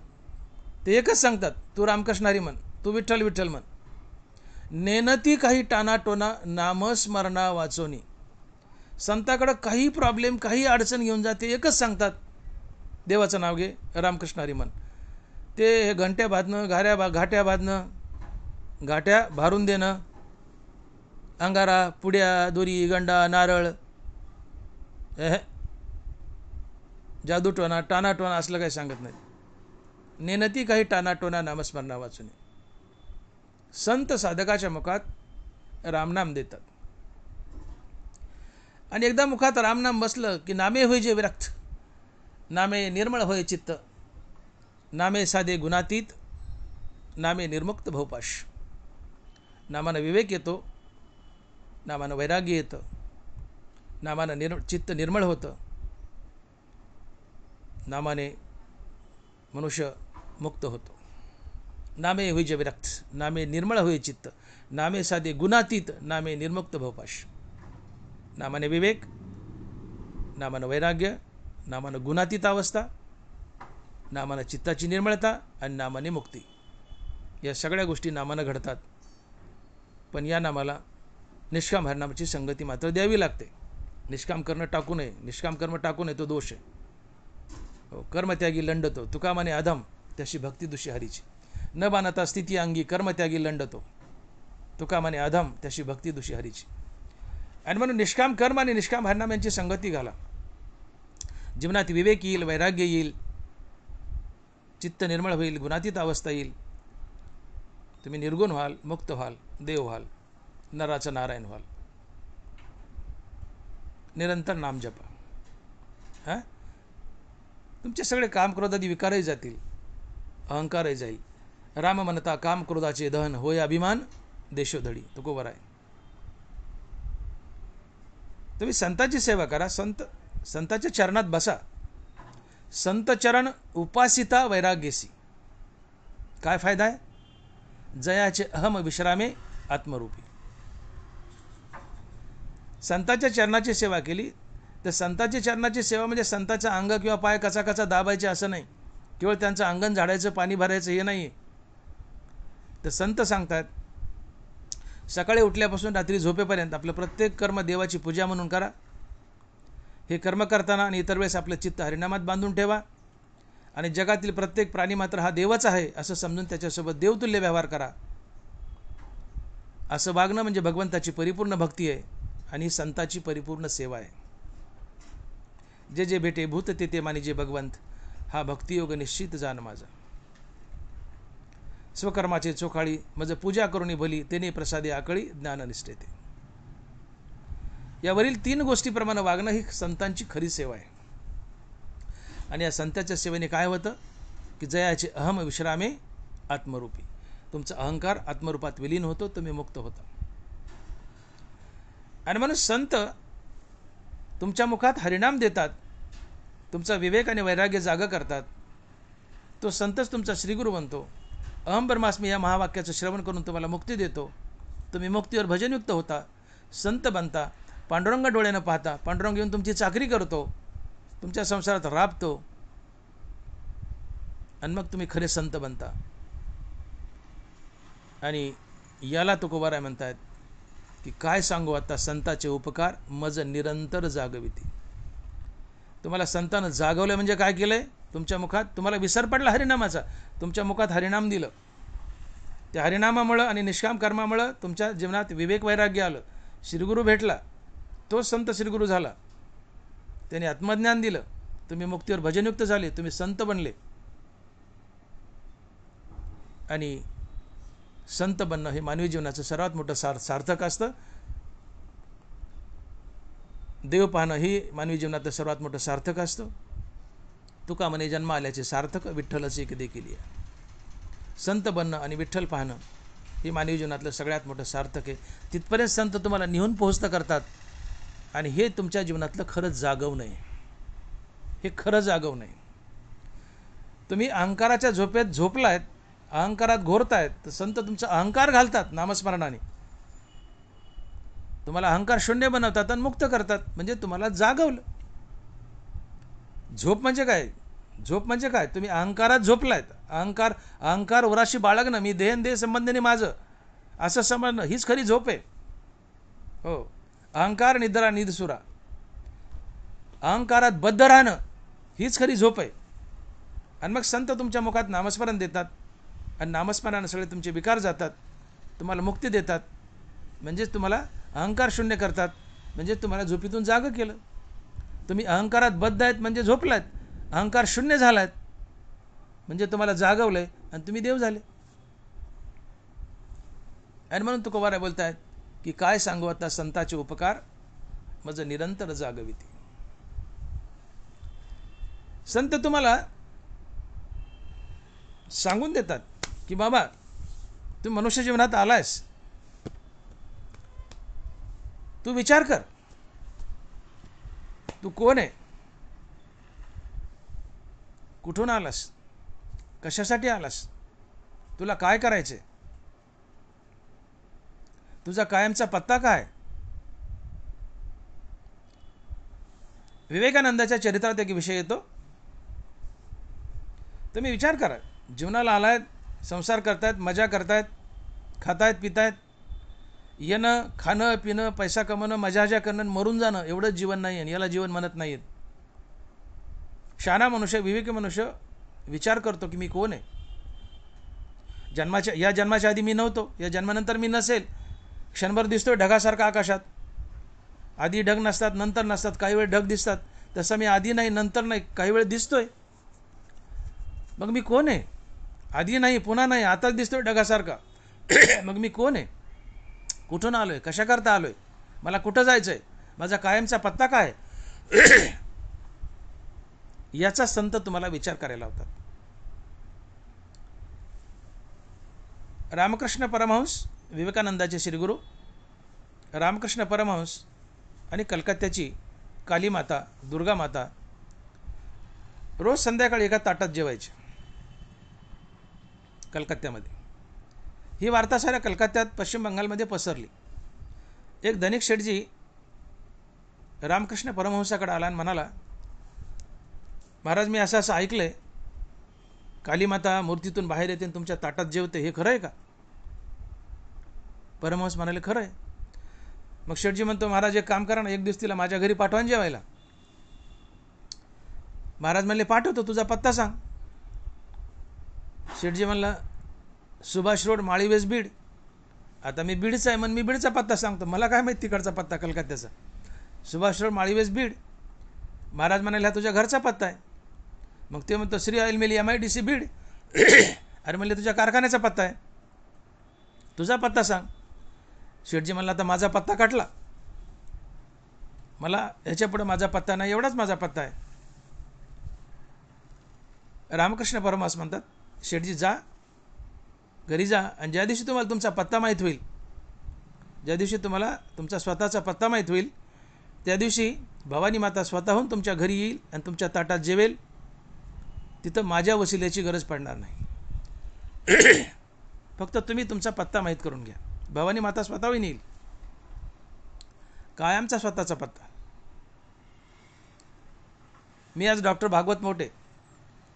ते एकच सांगतात, तू रामकृष्ण हरी म्हण, तू विठ्ठल विठ्ठल म्हण. नेनती काही टानाटोना नामस्मरणा वाचोनी. संताकडे काही प्रॉब्लेम, काही अडचण घेऊन जा, ते एकच सांगतात, देवाचं नाव घे, रामकृष्ण हरी म्हण. ते घंट्या बांधणं, घाट्या बांधणं, घाट्या भारून देणं, अंगारा, पुड्या, दोरी, गंडा, नारळ, जादूटोना, टानाटोना असलं काही सांगत नाही. नेनती काही टानाटोना नामस्मरणा वाचून. संत साधकाच्या मुखात रामनाम देतात. आणि एकदा मुखात रामनाम बसलं की नामे होय जे विरक्त, नामे निर्मळ होय चित्त, नामे साधे गुणातीत, नामे निर्मुक्त भवपाश. नामानं विवेक येतो, नामानं वैराग्य येतं, नामानं चित्त निर्मळ होतं, नामाने मनुष्य मुक्त होतो. नामे होय जे विरक्त, नामे निर्मळ होय चित्त, नामे साधे गुणातीत, नामे निर्मुक्त भवपाश. नामाने विवेक, नामानं वैराग्य, नामानं गुणातीत अवस्था, नामानं चित्ताची निर्मळता आणि नामाने मुक्ती. या सगळ्या गोष्टी नामानं घडतात. पण या नामाला निष्काम हरिनामाची संगती मात्र द्यावी लागते. निष्काम करणं टाकू नये. निष्काम कर्म टाकू नये, तो दोष आहे. कर्मत्यागी लंडतो तुका म्हणे अधम, त्याशी भक्ती दुशी हरीची. न बाणता स्थिती अंगी कर्मत्यागी लंडतो तुका म्हणे अधम, त्याशी भक्ती दुशी हरीची. आणि म्हणून निष्काम कर्म आणि निष्काम हरिनाम यांची संगती घाला. जीवनात विवेक येईल, वैराग्य येईल, चित्त निर्मळ होईल, गुणातीत अवस्था येईल, तुम्ही निर्गुण व्हाल, मुक्त व्हाल, देव व्हाल, नराचं नारायण व्हाल. निरंतर नाम जपा. हां, तुमचे सगळे काम क्रोधादी विकारही जातील, अहंकारही जाईल. राम म्हणता काम क्रोधाचे दहन होय अभिमान देशोधडी. तुकोबर आहे. तुम्ही संतांची सेवा करा, संतांच्या चरणात बसा. संत चरण उपासिता वैराग्यसी. काय फायदा आहे? जयाचे अहम विश्रामे आत्मरूपी. संतांच्या चरणाची सेवा केली तर संतांच्या चरणाची सेवा म्हणजे संतांचा अंग किंवा पाय कचा कचा दाबायचे असं नाही, केवळ त्यांचं अंगण झाडायचं, पाणी भरायचं हे नाही. तर संत सांगतात सकाळी उठल्यापासून रात्री झोपेपर्यंत आपलं प्रत्येक कर्म देवाची पूजा म्हणून करा. हे कर्म करताना आणि इतर वेळेस आपलं चित्त हरिनामात बांधून ठेवा आणि जगातील प्रत्येक प्राणी मात्र हा देवच आहे असं समजून त्याच्यासोबत देवतुल्य व्यवहार करा. असं वागणं म्हणजे भगवंताची परिपूर्ण भक्ती आहे आणि संताची परिपूर्ण सेवा आहे. जे जे भेटे भूत ते ते मानिजे भगवंत, हा भक्तियोग निश्चित जाण माझा. स्वकर्माचे चोखाळी मज पूजा करुणी भली, तेने प्रसादे आकळी ज्ञाननिष्ठेते. यावरील 3 गोष्टीप्रमाणे वागणं ही संतांची खरी सेवा आहे. आणि या संतांच्या सेवेने काय होतं की जयाचे अहम विश्रामे आत्मरूपी. तुमचा अहंकार आत्मरूपात विलीन होतो, तुम्ही मुक्त होता. आणि म्हणून संत तुमच्या मुखात हरिनाम देतात, तुमचा विवेक आणि वैराग्य जागा करतात. तो संतच तुमचा श्रीगुरू बनतो. अहम ब्रह्मास्मी या महावाक्याचं श्रवण करून तुम्हाला मुक्ती देतो. तुम्ही मुक्तीवर भजनयुक्त होता, संत बनता. पांडुरंग डोळ्यानं पाहता, पांडुरंग येऊन तुमची चाकरी करतो, तुमच्या संसारात राबतो आणि मग तुम्ही खरे संत बनता. आणि याला तुकोबाराय म्हणतात की काय सांगू आता संताचे उपकार मज निरंतर जागविती. तुम्हाला संतानं जागवलं म्हणजे काय केलंय? तुमच्या मुखात तुम्हाला विसर पडला हरिनामाचा, तुमच्या मुखात हरिनाम दिलं. त्या हरिनामामुळं आणि निष्काम कर्मामुळं तुमच्या जीवनात विवेक वैराग्य आलं, श्रीगुरू भेटला, तो संत श्रीगुरू झाला, त्याने आत्मज्ञान दिलं, तुम्ही मुक्तीवर भजनयुक्त झाले, तुम्ही संत बनले. आणि संत बनणं हे मानवी जीवनाचं सर्वात मोठं सार्थक असतं. देव पाहणं ही मानवी जीवनातलं सर्वात मोठं सार्थक असतं. तुका म्हणे जन्म आल्याचे सार्थक विठ्ठलच एक देखील आहे. संत बनणं आणि विठ्ठल पाहणं हे मानवी जीवनातलं सगळ्यात मोठं सार्थक आहे. तिथपर्यंत संत तुम्हाला निहून पोहोचतं करतात आणि हे तुमच्या जीवनातलं खरंच जागवणं आहे. हे खरं जागवणं आहे. तुम्ही अहंकाराच्या झोपेत झोपलायत, अहंकारात घोरतायत, तर संत तुमचा अहंकार घालतात नामस्मरणाने, तुम्हाला अहंकार शून्य बनवतात आणि मुक्त करतात. म्हणजे तुम्हाला जागवलं. झोप म्हणजे काय? झोप म्हणजे काय? तुम्ही अहंकारात झोपलायत. अहंकार वराशी बाळगणं, मी देहन देह संबंधीने माझं असं समजणं, हीच खरी झोप आहे. हो, अहंकार निद्रा निधसुरा, अहंकारात बद्ध राहणं हीच खरी झोप आहे. आणि मग संत तुमच्या मुखात नामस्मरण देतात आणि नामस्मरणाने सगळे तुमचे विकार जातात, तुम्हाला मुक्ती देतात. म्हणजेच तुम्हाला अहंकार शून्य करतात, म्हणजे तुम्हाला झोपेतून जागं केलं. तुम्ही अहंकारात बद्ध आहेत म्हणजे झोपलात, अहंकार शून्य झालात म्हणजे तुम्हाला जागवलं आहे आणि तुम्ही देव झाले. आणि म्हणून तुकोबाराय बोलतायत की काय सांगू आता संताचे उपकार मज निरंतर जागविती. संत तुम्हाला सांगून देतात की बाबा तू मनुष्य जीवनात आलायस, तू विचार कर, तू कोण आहे, कुठून आलास, कशासाठी आलास, तुला काय करायचे, तुझा कायमचा पत्ता काय. विवेकानंदाच्या चरित्रात एक विषय येतो. तुम्ही विचार करा, जीवनाला आलायत, संसार करतायत, मजा करतायत, खातायत पितायत, येणं खाणं पिणं पैसा कमवणं मजा करणं मरून जाणं एवढंच जीवन नाही आहे. याला जीवन म्हणत नाहीत. शहाणा मनुष्य, विवेकी मनुष्य विचार करतो की मी कोण आहे. या जन्माच्या आधी मी नव्हतो, या जन्मानंतर मी नसेल. क्षणभर दिसतोय ढगासारखा आकाशात, आधी ढग नसतात, नंतर नसतात, काही वेळ ढग दिसतात. तसं मी आधी नाही नंतर नाही, काही वेळ दिसतोय. मग मी कोण आहे? आधी नाही पुन्हा नाही, आताच दिसतोय ढगासारखा. मग मी कोण आहे? कुठून आलोय? कशा करता आलोय? मला कुठं जायचं आहे? माझा कायमचा पत्ता काय? याचा संत तुम्हाला विचार करायला होतात. रामकृष्ण परमहंस, विवेकानंदाचे श्रीगुरू रामकृष्ण परमहंस आणि कलकत्त्याची काली माता, दुर्गा माता रोज संध्याकाळी एका ताटात जेवायचे कलकत्त्यामध्ये. ही वार्ता साऱ्या कलकत्त्यात, पश्चिम बंगालमध्ये पसरली. एक धनिक शेठजी रामकृष्ण परमहंसाकडे आला आणि म्हणाला, महाराज, मी असं ऐकलंय, कालीमाता मूर्तीतून बाहेर येते आणि तुमच्या ताटात जेवते, हे खरं आहे का? परमहंस म्हणाले, खरं आहे. मग शेठजी म्हणतो, महाराज एक काम करा ना, एक दिवस तिला माझ्या घरी पाठवा जेवायला. महाराज म्हणले, पाठवतो, तुझा पत्ता सांग. शेठजी म्हणला, सुभाष रोड, माळीवेस, बीड. आता मी बीडचा आहे, म्हणून मी बीडचा पत्ता सांगतो, मला काय माहिती तिकडचा पत्ता कलकत्त्याचा. सुभाष रोड, माळीवेस, बीड. महाराज म्हणाले, हा तुझ्या घरचा पत्ता आहे. मग ते म्हणतो, Shri oil mill, MIDC, Beed. अरे म्हणले, तुझ्या कारखान्याचा पत्ता आहे, तुझा पत्ता सांग. शेठजी म्हणला, आता माझा पत्ता काटला, मला ह्याच्यापुढे माझा पत्ता नाही, एवढाच माझा पत्ता आहे. रामकृष्ण परमहंस म्हणतात, शेठजी जा, घरी जा, आणि ज्या दिवशी तुम्हाला तुमचा पत्ता माहीत होईल, ज्या दिवशी तुम्हाला तुमचा स्वतःचा पत्ता माहीत होईल, त्या दिवशी भवानी माता स्वतःहून तुमच्या घरी येईल आणि तुमच्या ताटात जेवेल. तिथं माझ्या वसिल्याची गरज पडणार नाही. फक्त तुम्ही तुमचा पत्ता माहीत करून घ्या. भवानी माता स्वतःहून येईल, कायमचा स्वतःचा पत्ता. मी आज डॉक्टर भागवत मोठे,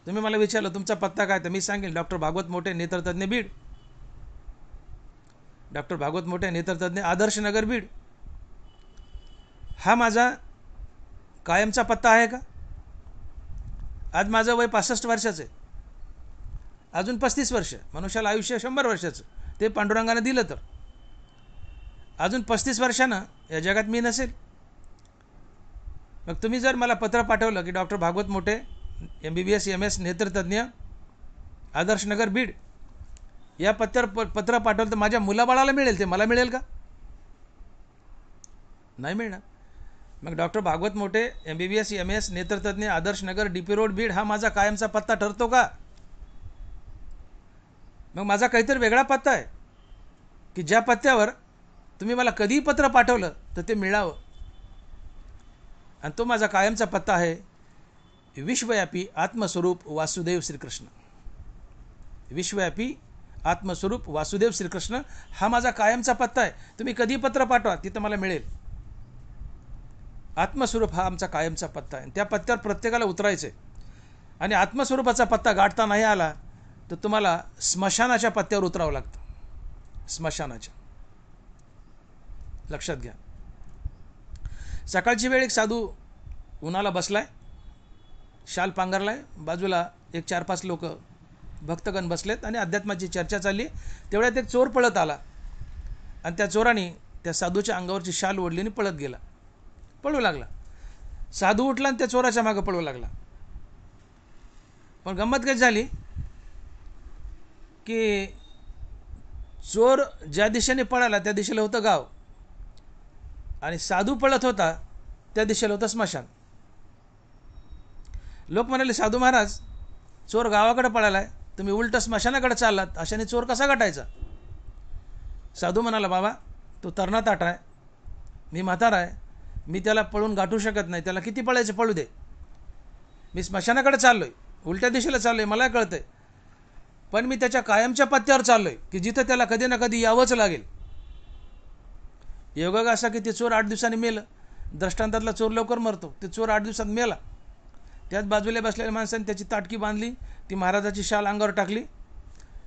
तुम्ही मला विचारलं तुमचा पत्ता काय, तर मी सांगेन डॉक्टर भागवत मोठे, नेत्रतज्ञ, बीड. डॉक्टर भागवत मोठे, नेत्रतज्ञ, आदर्श नगर, बीड. हा माझा कायमचा पत्ता आहे का? आज माझं वय 65 वर्षाचं आहे, अजून 35 वर्ष, मनुष्याला आयुष्य 100 वर्षाचं, ते पांडुरंगानं दिलं तर. अजून 35 वर्षानं या जगात मी नसेल. मग तुम्ही जर मला पत्र पाठवलं की डॉक्टर भागवत मोठे, MBBS MS, नेत्रतज्ञ, आदर्श नगर, बीड, या पत्त्यावर पत्र पाठवलं, तर माझ्या मुलाबाळाला मिळेल, ते मला मिळेल का? नाही मिळणार. मग डॉक्टर भागवत मोठे, MBBS MS, नेत्रतज्ञ, Adarsh Nagar, DP road, Beed, हा माझा कायमचा पत्ता ठरतो का? मग माझा काहीतरी वेगळा पत्ता आहे की ज्या पत्त्यावर तुम्ही मला कधीही पत्र पाठवलं तर ते मिळावं. आणि तो माझा कायमचा पत्ता आहे, विश्वव्यापी आत्मस्वरूप वासुदेव श्रीकृष्ण. विश्वव्यापी आत्मस्वरूप वासुदेव श्रीकृष्ण हा माझा कायमचा पत्ता आहे. तुम्ही कधी पत्र पाठवा, तिथं मला मिळेल. आत्मस्वरूप हा आमचा कायमचा पत्ता आहे. त्या पत्त्यावर प्रत्येकाला उतरायचं आहे. आणि आत्मस्वरूपाचा पत्ता गाठता नाही आला तर तुम्हाला स्मशानाच्या पत्त्यावर उतरावं लागतं. स्मशानाच्या, लक्षात घ्या. सकाळची वेळ एक साधू उन्हाला बसलाय, शाल पांघरलाय, बाजूला एक 4-5 लोक भक्तगण बसलेत आणि अध्यात्माची चर्चा चालली. तेवढ्यात एक चोर पळत आला आणि त्या चोराने त्या साधूच्या अंगावरची शाल ओढली आणि पळत गेला, पळू लागला. साधू उठला आणि त्या चोराच्या मागे पळू लागला. पण गंमत कशी झाली की चोर ज्या दिशेने पळाला त्या दिशेला होतं गाव, आणि साधू पळत होता त्या दिशेला होतं स्मशान. लोक म्हणाले, साधू महाराज, चोर गावाकडे पळालाय, तुम्ही उलट स्मशानाकडे चाललात, अशाने चोर कसा गाठायचा? साधू म्हणाला, बाबा, तो तरणा ताटा आहे, मी म्हातारा आहे, मी त्याला पळून गाठू शकत नाही, त्याला किती पळायचे पळू दे. मी स्मशानाकडे चाललो आहे, उलट्या दिशेला चाललो आहे, मला कळतं आहे, पण मी त्याच्या कायमच्या पत्त्यावर चाललो आहे की जिथं त्याला कधी ना कधी यावंच लागेल. योगा असा की ते चोर 8 दिवसांनी मेलं. दृष्टांतातला चोर लवकर मरतो, ते चोर 8 दिवसात मेला. त्याच बाजूला बसलेल्या माणसाने त्याची ताटकी बांधली, ती महाराजाची शाल अंगावर टाकली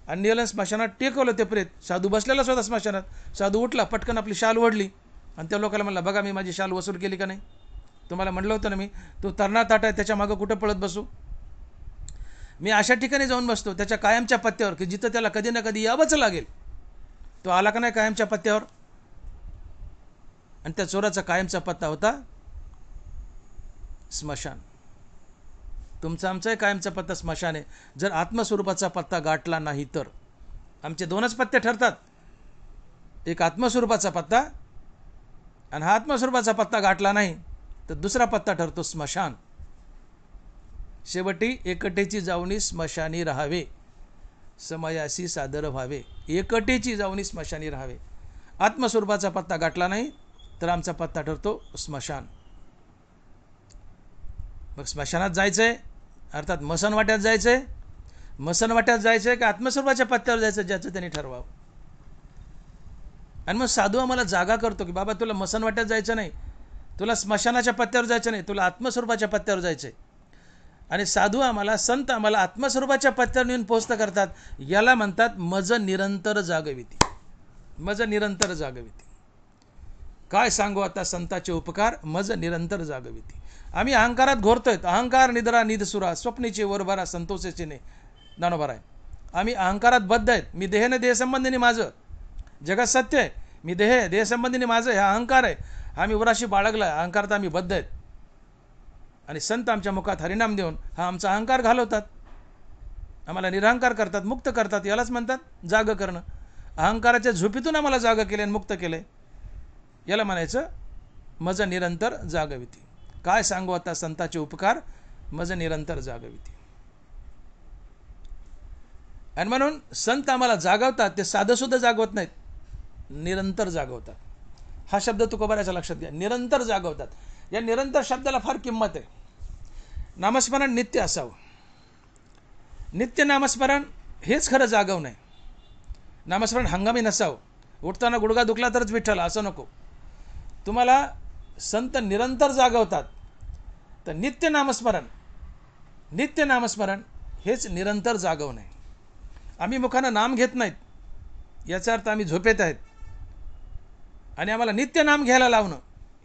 आणि नेलं स्मशानात, टेकवलं ते प्रेत. साधू बसलेलाच होता स्मशानात. साधू उठला, पटकन आपली शाल ओढली आणि त्या लोकांना म्हणला, बघा मी माझी शाल वसूल केली का नाही? तुम्हाला म्हटलं होतं ना मी, तो तरणा ताट आहे, त्याच्या मागं कुठं पळत बसू? मी अशा ठिकाणी जाऊन बसतो त्याच्या कायमच्या पत्त्यावर की जिथं त्याला कधी ना कधी यावंच लागेल. तो आला का नाही कायमच्या पत्त्यावर? आणि त्या चोराचा कायमचा पत्ता होता स्मशान. तुमचा आमचाही कायमचा पत्ता स्मशान आहे. जर आत्मस्वरूपाचा पत्ता गाठला नाही तर आमचे 2च पत्ते ठरतात, एक आत्मस्वरूपाचा पत्ता आणि हा आत्मस्वरूपाचा पत्ता गाठला नाही तर दुसरा पत्ता ठरतो स्मशान. शेवटी एकटेची जाऊनी स्मशानी राहावे, समयासी सादर व्हावे. एकटेची जाऊनी स्मशानी राहावे. आत्मस्वरूपाचा पत्ता गाठला नाही तर आमचा पत्ता ठरतो स्मशान. मग स्मशानात जायचंय अर्थात मसनवाट्यात जायचंय, मसनवाट्यात जायचंय का आत्मस्वरूपाच्या पत्त्यावर जायचं, ज्याचं त्यांनी ठरवावं. आणि मग साधू आम्हाला जागा करतो की बाबा तुला मसनवाट्यात जायचं नाही, तुला स्मशानाच्या पत्त्यावर जायचं नाही, तुला आत्मस्वरूपाच्या पत्त्यावर जायचंय. आणि साधू आम्हाला, संत आम्हाला आत्मस्वरूपाच्या पत्त्यावर नेऊन पोहोचत करतात. याला म्हणतात मज निरंतर जागविती. मज निरंतर जागविती. काय सांगू आता संताचे उपकार, मज निरंतर जागविती. आम्ही अहंकारात घोरतोय. अहंकार निद्रा निधसुरा, स्वप्नीचे वरभरा संतोषेचे ने ज्ञानोबा आहे. आम्ही अहंकारात बद्ध आहेत. मी देहने देहसंबंधीने माझं, जगात सत्य आहे. मी देह आहे, देहसंबंधीने माझं, हा अहंकार आहे. आम्ही उराशी बाळगला, अहंकारात आम्ही बद्ध आहेत. आणि संत आमच्या मुखात हरिनाम देऊन हा आमचा अहंकार घालवतात, आम्हाला निरहंकार करतात, मुक्त करतात. यालाच म्हणतात जाग करणं. अहंकाराच्या झोपेतून आम्हाला जाग केले आणि मुक्त केले. याला म्हणायचं मज निरंतर जागविती. काय सांगू आता संताचे उपकार, मज निरंतर जागविती. आणि म्हणून संत आम्हाला जागवतात. ते साधं सुद्धा जागवत नाहीत, निरंतर जागवतात. हा शब्द तुकोबाराच्या लक्षात घ्या. निरंतर जागवतात. या निरंतर शब्दाला फार किंमत आहे. नामस्मरण नित्य असावं. नित्य नामस्मरण हेच खरं जागवणं आहे. नामस्मरण हंगामी नसावं. उठताना गुडघा दुखला तरच विठ्ठल असं नको. तुम्हाला संत निरंतर जागवतात. तर नित्य नामस्मरण, नित्य नामस्मरण हेच निरंतर जागवणं आहे. आम्ही मुखानं नाम घेत नाहीत याचा अर्थ आम्ही झोपेत आहेत. आणि आम्हाला नित्य नाम घ्यायला लावणं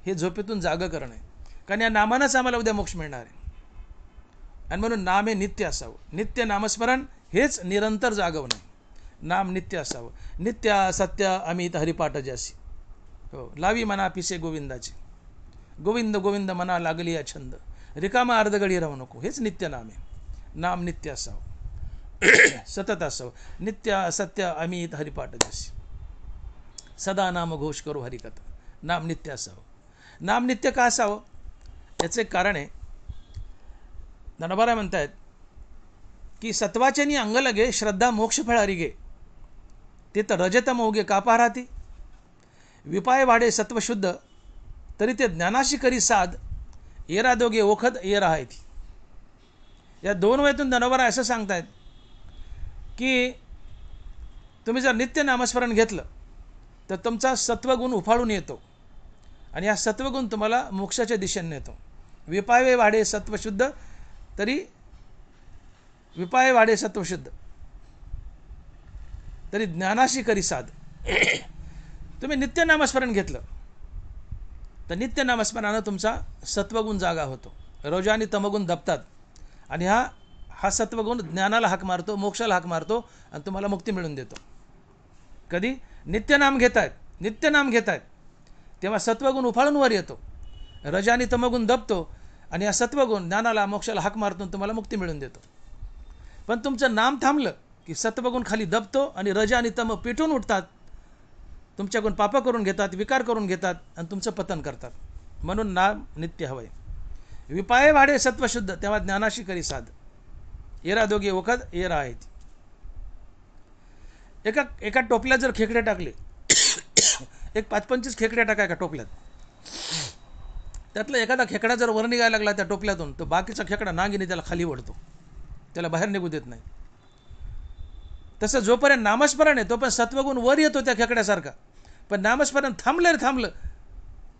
हे झोपेतून जागं करणं आहे. कारण या नामानंच आम्हाला उद्या मोक्ष मिळणार आहे. आणि म्हणून नाम हे नित्य असावं. नित्य नामस्मरण हेच निरंतर जागवणं आहे. नाम नित्य असावं. नित्य सत्य अमित हरिपाठ ज्यासी, हो लावी मना पिसे गोविंदाची. गोविंद गोविंद मना लागली या छंद, रिकामा अर्धगडी राहू नको. हेच नित्य नाम आहे. नाम नित्य असावं, सतत असावं. नित्य सत्य अमित हरिपाठ ज्यासी, सदा नाम घोष करू हरिकथा. नाम नित्य असावं. नाम नित्य का असावं याचं एक कारण आहे. ज्ञानोबा म्हणतायत की सत्वाचेनी अंग लगे, श्रद्धा मोक्ष फळ हरिगे. ते तर रजतम उगे कापा राहती. विपाय वाढे सत्वशुद्ध, तरी ते ज्ञानाशी करी साध. येरा दोघे ओखद ये राहायती. या दोन वयातून ज्ञानोबा असं सांगतायत की तुम्ही जर नित्य नामस्मरण घेतलं तर तुमचा सत्वगुण उफाळून येतो. आणि हा सत्वगुण तुम्हाला मोक्षाच्या दिशेने नेतो. विपाय वाढे सत्वशुद्ध, तरी विपाय वाढे सत्वशुद्ध, तरी ज्ञानाशी करी साध. तुम्ही नित्य नामस्मरण घेतलं तर नित्य नामस्मरणानं तुमचा सत्वगुण जागा होतो. रज आणि तमगुण दबतात. आणि हा सत्वगुण ज्ञानाला हाक मारतो, मोक्षाला हाक मारतो आणि तुम्हाला मुक्ती मिळवून देतो. कधी नित्य नाम घेतायत, नित्य नाम घेतायत तेव्हा सत्वगुण उफाळून वर येतो, रज आणि तमगुण दबतो आणि हा सत्वगुण ज्ञानाला मोक्षाला हाक मारतो तुम्हाला मुक्ती मिळवून देतो. पण तुमचं नाम थांबलं की सत्वगुण खाली दबतो आणि रज आणि तम पेटून उठतात. तुमच्याकडून पाप करून घेतात, विकार करून घेतात आणि तुमचं पतन करतात. म्हणून नाम नित्य हवंय. विपाये वाढे सत्वशुद्ध, तेव्हा ज्ञानाशी करी साध. येरा दोघे ओखद येरा आहेत. एका टोपल्यात जर खेकडे टाकले, एक 25-25 खेकड्या टाका एका टोपल्यात, त्यातला एखादा खेकडा जर वर निघायला लागला त्या टोपल्यातून, तो बाकीचा खेकडा नागिनी त्याला खाली ओढतो, त्याला बाहेर निघू देत नाही. तसं जोपर्यंत नामस्मरण आहे तोपर्यंत सत्वगुण वर येतो त्या खेकड्यासारखा. पण नामस्मरण थांबलं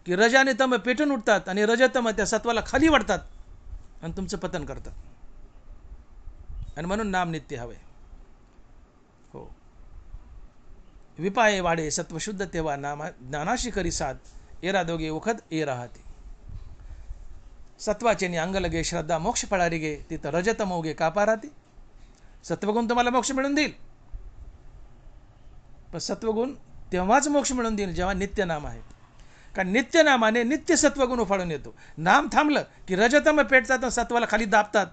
की रज आणि तम पेटून उठतात आणि रजतम त्या सत्वाला खाली वाढतात आणि तुमचं पतन करतात. आणि म्हणून नाम नित्य हवे. हो, विपाये वाढे सत्वशुद्ध, तेव्हा ज्ञानाशी करी साध. येरा दोघे ओखद ये राहते. सत्वाचे अंग लगे, श्रद्धा मोक्ष फळारी गे. तिथं रजतम उगे कापा राहते. सत्वगुण तुम्हाला मोक्ष मिळून देईल. पण सत्वगुण तेव्हाच मोक्ष मिळून देईल जेव्हा नित्य नाम आहे. कारण नित्य नामाने नित्य सत्वगुण उफाळून येतो. नाम थांबलं की रजतम पेटतात आणि सत्वाला खाली दाबतात,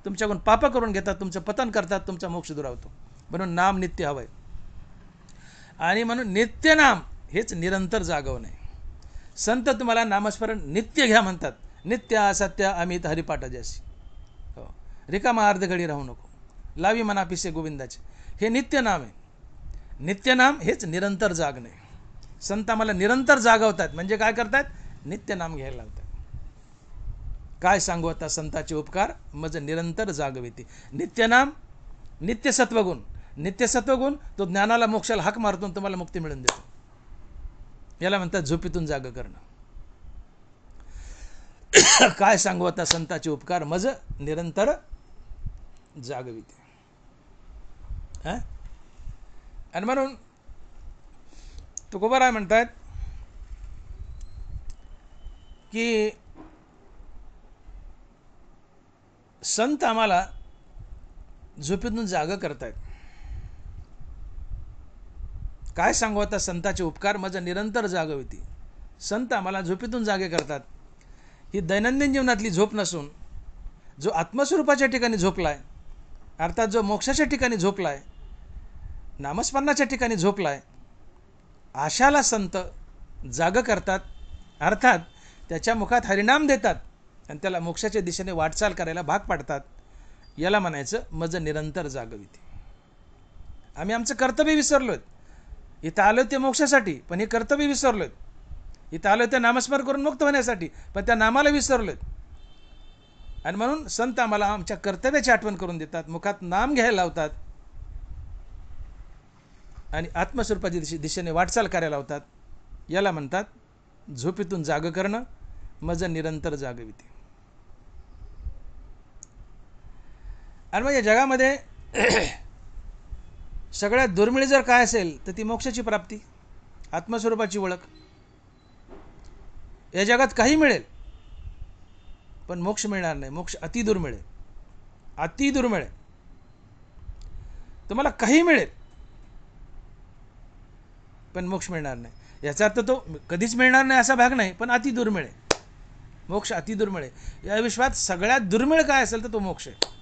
तुमच्याकडून पाप करून घेतात, तुमचं पतन करतात, तुमचा मोक्ष दुरावतो. म्हणून नाम नित्य हवंय. आणि म्हणून नित्य नाम हेच निरंतर जागवणं आहे. संत तुम्हाला नामस्मरण नित्य घ्या म्हणतात. नित्य असत्य अमित हरिपाठ जैसी. हो, रिकामा अर्धघडी राहू नको. लावी मना पिसे गोविंदाचे. हे नित्य नाम आहे. नित्य नाम हेच निरंतर जागणे. संत आम्हाला निरंतर जागवतात. म्हणजे काय करतात? नित्य नाम घ्यायला लावतात. काय सांगू आता संताचे उपकार मज निरंतर जागविती. नित्यनाम, नित्य सत्वगुण. नित्य सत्वगुण तो ज्ञानाला मोक्षाला हाक मारतो, तुम्हाला मुक्ती मिळून देतो. याला म्हणतात झोपेतून जाग करणं. काय सांगू आता संताचे उपकार मज निरंतर जागविते. आणि म्हणून तुकोबाराय म्हणतात की संत आम्हाला झोपेतून जाग करतायत. काय सांगू आता संताचे उपकार माझं निरंतर जागविती. संत आम्हाला झोपेतून जागे करतात. ही दैनंदिन जीवनातली झोप नसून जो आत्मस्वरूपाच्या ठिकाणी झोपलाय, अर्थात जो मोक्षाच्या ठिकाणी झोपलाय, नामस्मरणाच्या ठिकाणी झोपलाय, आशाला संत जाग करतात. अर्थात त्याच्या मुखात हरिनाम देतात आणि त्याला मोक्षाच्या दिशेने वाटचाल करायला भाग पाडतात. याला म्हणायचं मज निरंतर जागविती. आम्ही आमचं कर्तव्य विसरलोय. इथं आलो ते मोक्षासाठी, पण हे कर्तव्य विसरलोय. इथं आलो ते नामस्मरण करून मुक्त होण्यासाठी, पण त्या नामाला विसरलोय. आणि म्हणून संत आम्हाला आमच्या कर्तव्याची आठवण करून देतात, मुखात नाम घ्यायला लावतात आणि आत्मस्वरूपाच्या दिशेने वाटचाल करायला लावतात. याला म्हणतात झोपेतून जाग करणं मज निरंतर जागविती. आणि मग या जगामध्ये सगळ्यात दुर्मिळ जर काय असेल तर ती मोक्षाची प्राप्ती, आत्मस्वरूपाची ओळख. या जगात काही मिळेल पण मोक्ष मिळणार नाही. मोक्ष अति दुर्मिळ आहे. अति दुर्मिळ आहे. तुम्हाला काही मिळेल पण मोक्ष मिळणार नाही. याचा अर्थ तो कधीच मिळणार नाही असा भाग नाही, पण अति दुर्मिळ आहे. मोक्ष अति दुर्मिळ आहे. या विश्वात सगळ्यात दुर्मिळ काय असेल तर तो मोक्ष आहे.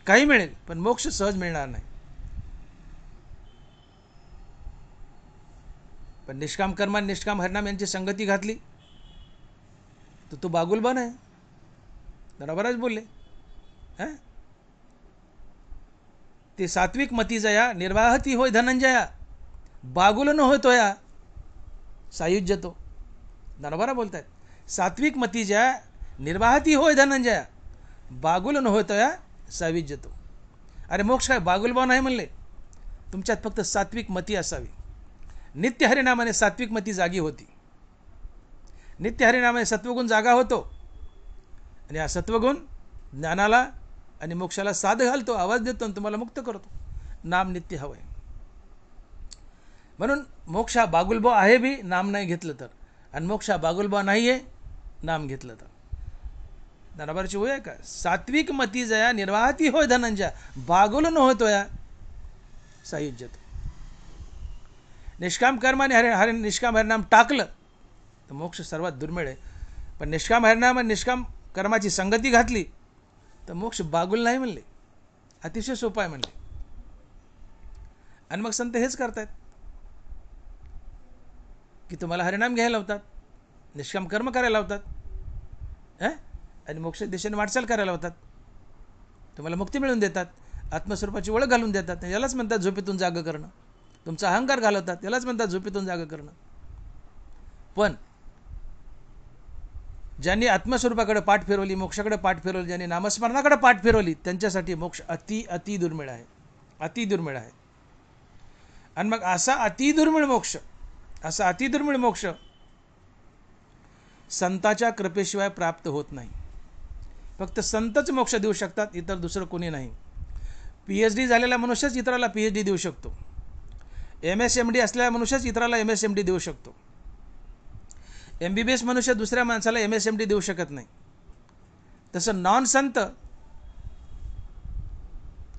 काही मिळेल पण मोक्ष सहज मिळणार नाही. पण निष्काम कर्मा निष्काम हरिनाम यांची संगती घातली तर तो बागुलबन आहे. बरोबरच बोलले. ते सात्विक मती जया निर्वाहती होय धनंजया, बागुल न होतोया सायुज्यतो. बरोबर बोलतायत. सात्विक मती जया निर्वाहती होय धनंजया, बागुल न होतोया सायुज्यतो. अरे मोक्ष काय बागुलबन नाही म्हणले. तुमच्यात फक्त सात्विक मती असावी. नित्य हरिनामाने सात्विक मती जागी होती. नित्य हरिनामाने सत्वगुण जागा होतो आणि हा सत्वगुण ज्ञानाला आणि मोक्षाला साध घालतो, आवाज देतो आणि तुम्हाला मुक्त करतो. नाम नित्य हवंय. म्हणून मोक्ष हा बागुलबा आहे बी नाम नाही घेतलं तर, आणि मोक्ष हा बागुलबा नाही आहे नाम घेतलं तर. नरबरची होय का. सात्विक मती जया निर्वाहती होय धनंजया, बागुल न होतोया सायुज्यतो. निष्काम कर्माने निष्काम हरिनाम टाकलं तर मोक्ष सर्वात दुर्मिळ आहे. पण निष्काम हरिनाम आणि निष्काम कर्माची संगती घातली तर मोक्ष बागुल नाही म्हणले, अतिशय सोपा आहे म्हणले. आणि मग संत हेच करतायत की तुम्हाला हरिनाम घ्यायला लावतात, निष्काम कर्म करायला लावतात आणि मोक्ष दिशेने वाटचाल करायला लावतात. तुम्हाला मुक्ती मिळवून देतात, आत्मस्वरूपाची ओळख घालून देतात. यालाच म्हणतात झोपेतून जाग करणं. तुमचा अहंकार घालवतात, यालाच म्हणतात झोपेतून जाग करणं. पण ज्यांनी आत्मस्वरूपाकडे पाठ फिरवली, मोक्षाकडे पाठ फिरवली, ज्यांनी नामस्मरणाकडे पाठ फिरवली, त्यांच्यासाठी मोक्ष अति दुर्मिळ आहे. अति दुर्मिळ आहे. आणि मग असा अति दुर्मिळ मोक्ष संताच्या कृपेशिवाय प्राप्त होत नाही. फक्त संतच मोक्ष देऊ शकतात, इतर दुसरं कोणी नाही. PhD झालेला मनुष्यच इतराला PhD देऊ शकतो. MSMD असलेला मनुष्यच इतराला MSMD देऊ शकतो. MBBS मनुष्य दुसऱ्या माणसाला MSMD देऊ शकत नाही. तसं नॉन संत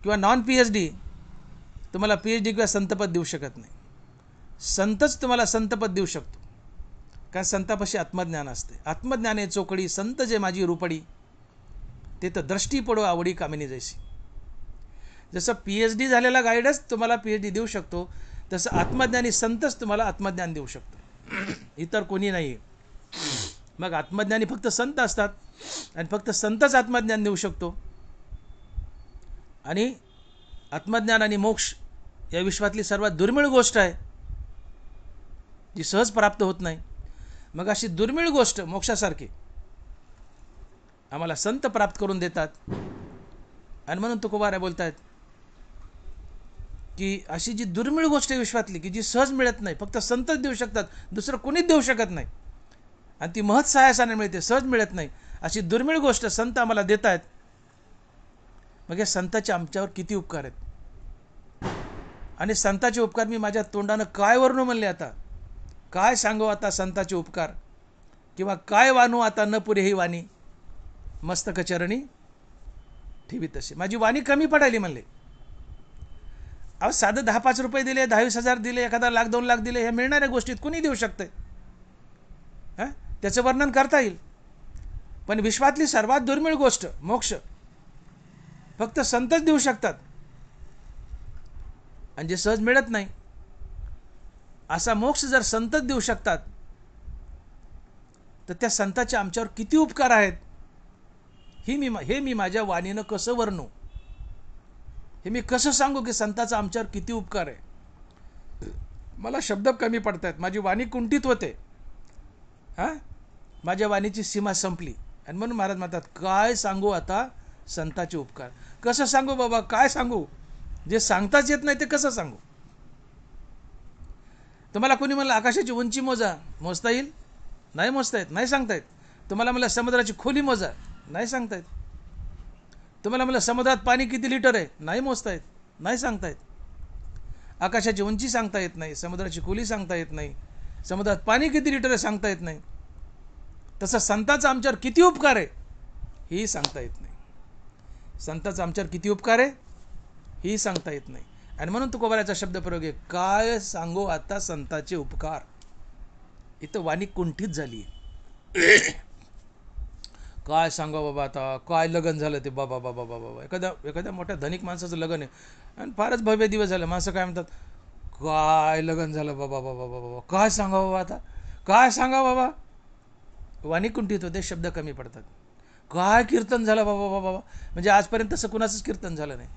किंवा नॉन PhD तुम्हाला PhD किंवा संतपद देऊ शकत नाही. संतच तुम्हाला संतपद देऊ शकतो, कारण संतापाशी आत्मज्ञान असते. आत्मज्ञाने चोकडी संत जे माझी रूपडी, ते तर दृष्टी पडो आवडी कामिनी जैसी. जसं PhD झालेला गाईडच तुम्हाला PhD देऊ शकतो, तसं आत्मज्ञानी संतच तुम्हाला आत्मज्ञान देऊ शकतो, इतर कोणी नाही. मग आत्मज्ञानी फक्त संत असतात आणि फक्त संतच आत्मज्ञान देऊ शकतो. आणि आत्मज्ञान आणि मोक्ष या विश्वातली सर्वात दुर्मिळ गोष्ट आहे, जी सहज प्राप्त होत नाही. मग अशी दुर्मिळ गोष्ट मोक्षासारखी आम्हाला संत प्राप्त करून देतात. आणि म्हणून तुकोबारा बोलतायत की अशी जी दुर्मिळ गोष्ट आहे विश्वातली, की जी सहज मिळत नाही, फक्त संतच देऊ शकतात, दुसरं कोणीच देऊ शकत नाही, आणि ती महत् साहसाने मिळते, सहज मिळत नाही, अशी दुर्मिळ गोष्ट संत आम्हाला देत आहेत. मग या संताचे आमच्यावर किती उपकार आहेत. आणि संताचे उपकार मी माझ्या तोंडानं काय वर्णू म्हणले, आता काय सांगू आता संताचे उपकार, किंवा काय वानू आता न पुरे ही वाणी, मस्तक चरणी ठेवी तसे. माझी वाणी कमी पडायली म्हणले. अहो साधं 10-5 रुपये दिले, 10-20 हजार दिले, एखादा लाख 2 लाख दिले, हे मिळणाऱ्या गोष्टीत कुणी देऊ शकते. हां, त्याचं वर्णन करता येईल. पण विश्वातली सर्वात दुर्मिळ गोष्ट मोक्ष फक्त संतच देऊ शकतात, आणि जे सहज मिळत नाही, असा मोक्ष जर संतच देऊ शकतात, तर त्या संताचे आमच्यावर किती उपकार आहेत, हे मी माझ्या वाणीनं कसं वर्णू, हे मी कसं सांगू की संताचा आमच्यावर किती उपकार आहे. मला शब्द कमी पडत आहेत, माझी वाणी कुंठित होते. हां, माझ्या वाणीची सीमा संपली. आणि म्हणून महाराज म्हणतात, काय सांगू आता संताचे उपकार. कसं सांगू बाबा, काय सांगू, जे सांगताच येत नाही ते कसं सांगू. तुम्हाला कोणी म्हणलं आकाशाची उंची मोजता येईल, नाही मोजता येत, नाही सांगता येत. तुम्हाला म्हणलं समुद्राची खोली मोजा, नाही सांगता येत. तुम्हाला म्हणलं समुद्रात पाणी किती लिटर आहे, नाही मोजता येत, नाही सांगता येत. आकाशाची उंची सांगता येत नाही, समुद्राची खोली सांगता येत नाही, समुद्रात पाणी किती लिटर आहे सांगता येत नाही. तसं संताचा आमच्यावर किती उपकार आहे हेही सांगता येत नाही. संताचा आमच्यावर किती उपकार आहे हेही सांगता येत नाही. आणि म्हणून तुकोबाराचा शब्दप्रयोग आहे, काय सांगू आता संताचे उपकार. इथं वाणी कुंठित झाली. काय सांगा बाबा आता, काय लग्न झालं ते बाबा बाबा बाबा. एखाद्या मोठ्या धनिक माणसाचं लग्न आहे आणि फारच भव्य दिवस झालं, माणसं काय म्हणतात, काय लग्न झालं बाबा बाबा बाबा, काय सांगा बाबा आता, काय सांगा बाबा. वाणी कुंठित होते, शब्द कमी पडतात. काय कीर्तन झालं बाबा बाबा, म्हणजे आजपर्यंत तसं कुणाचंच कीर्तन झालं नाही.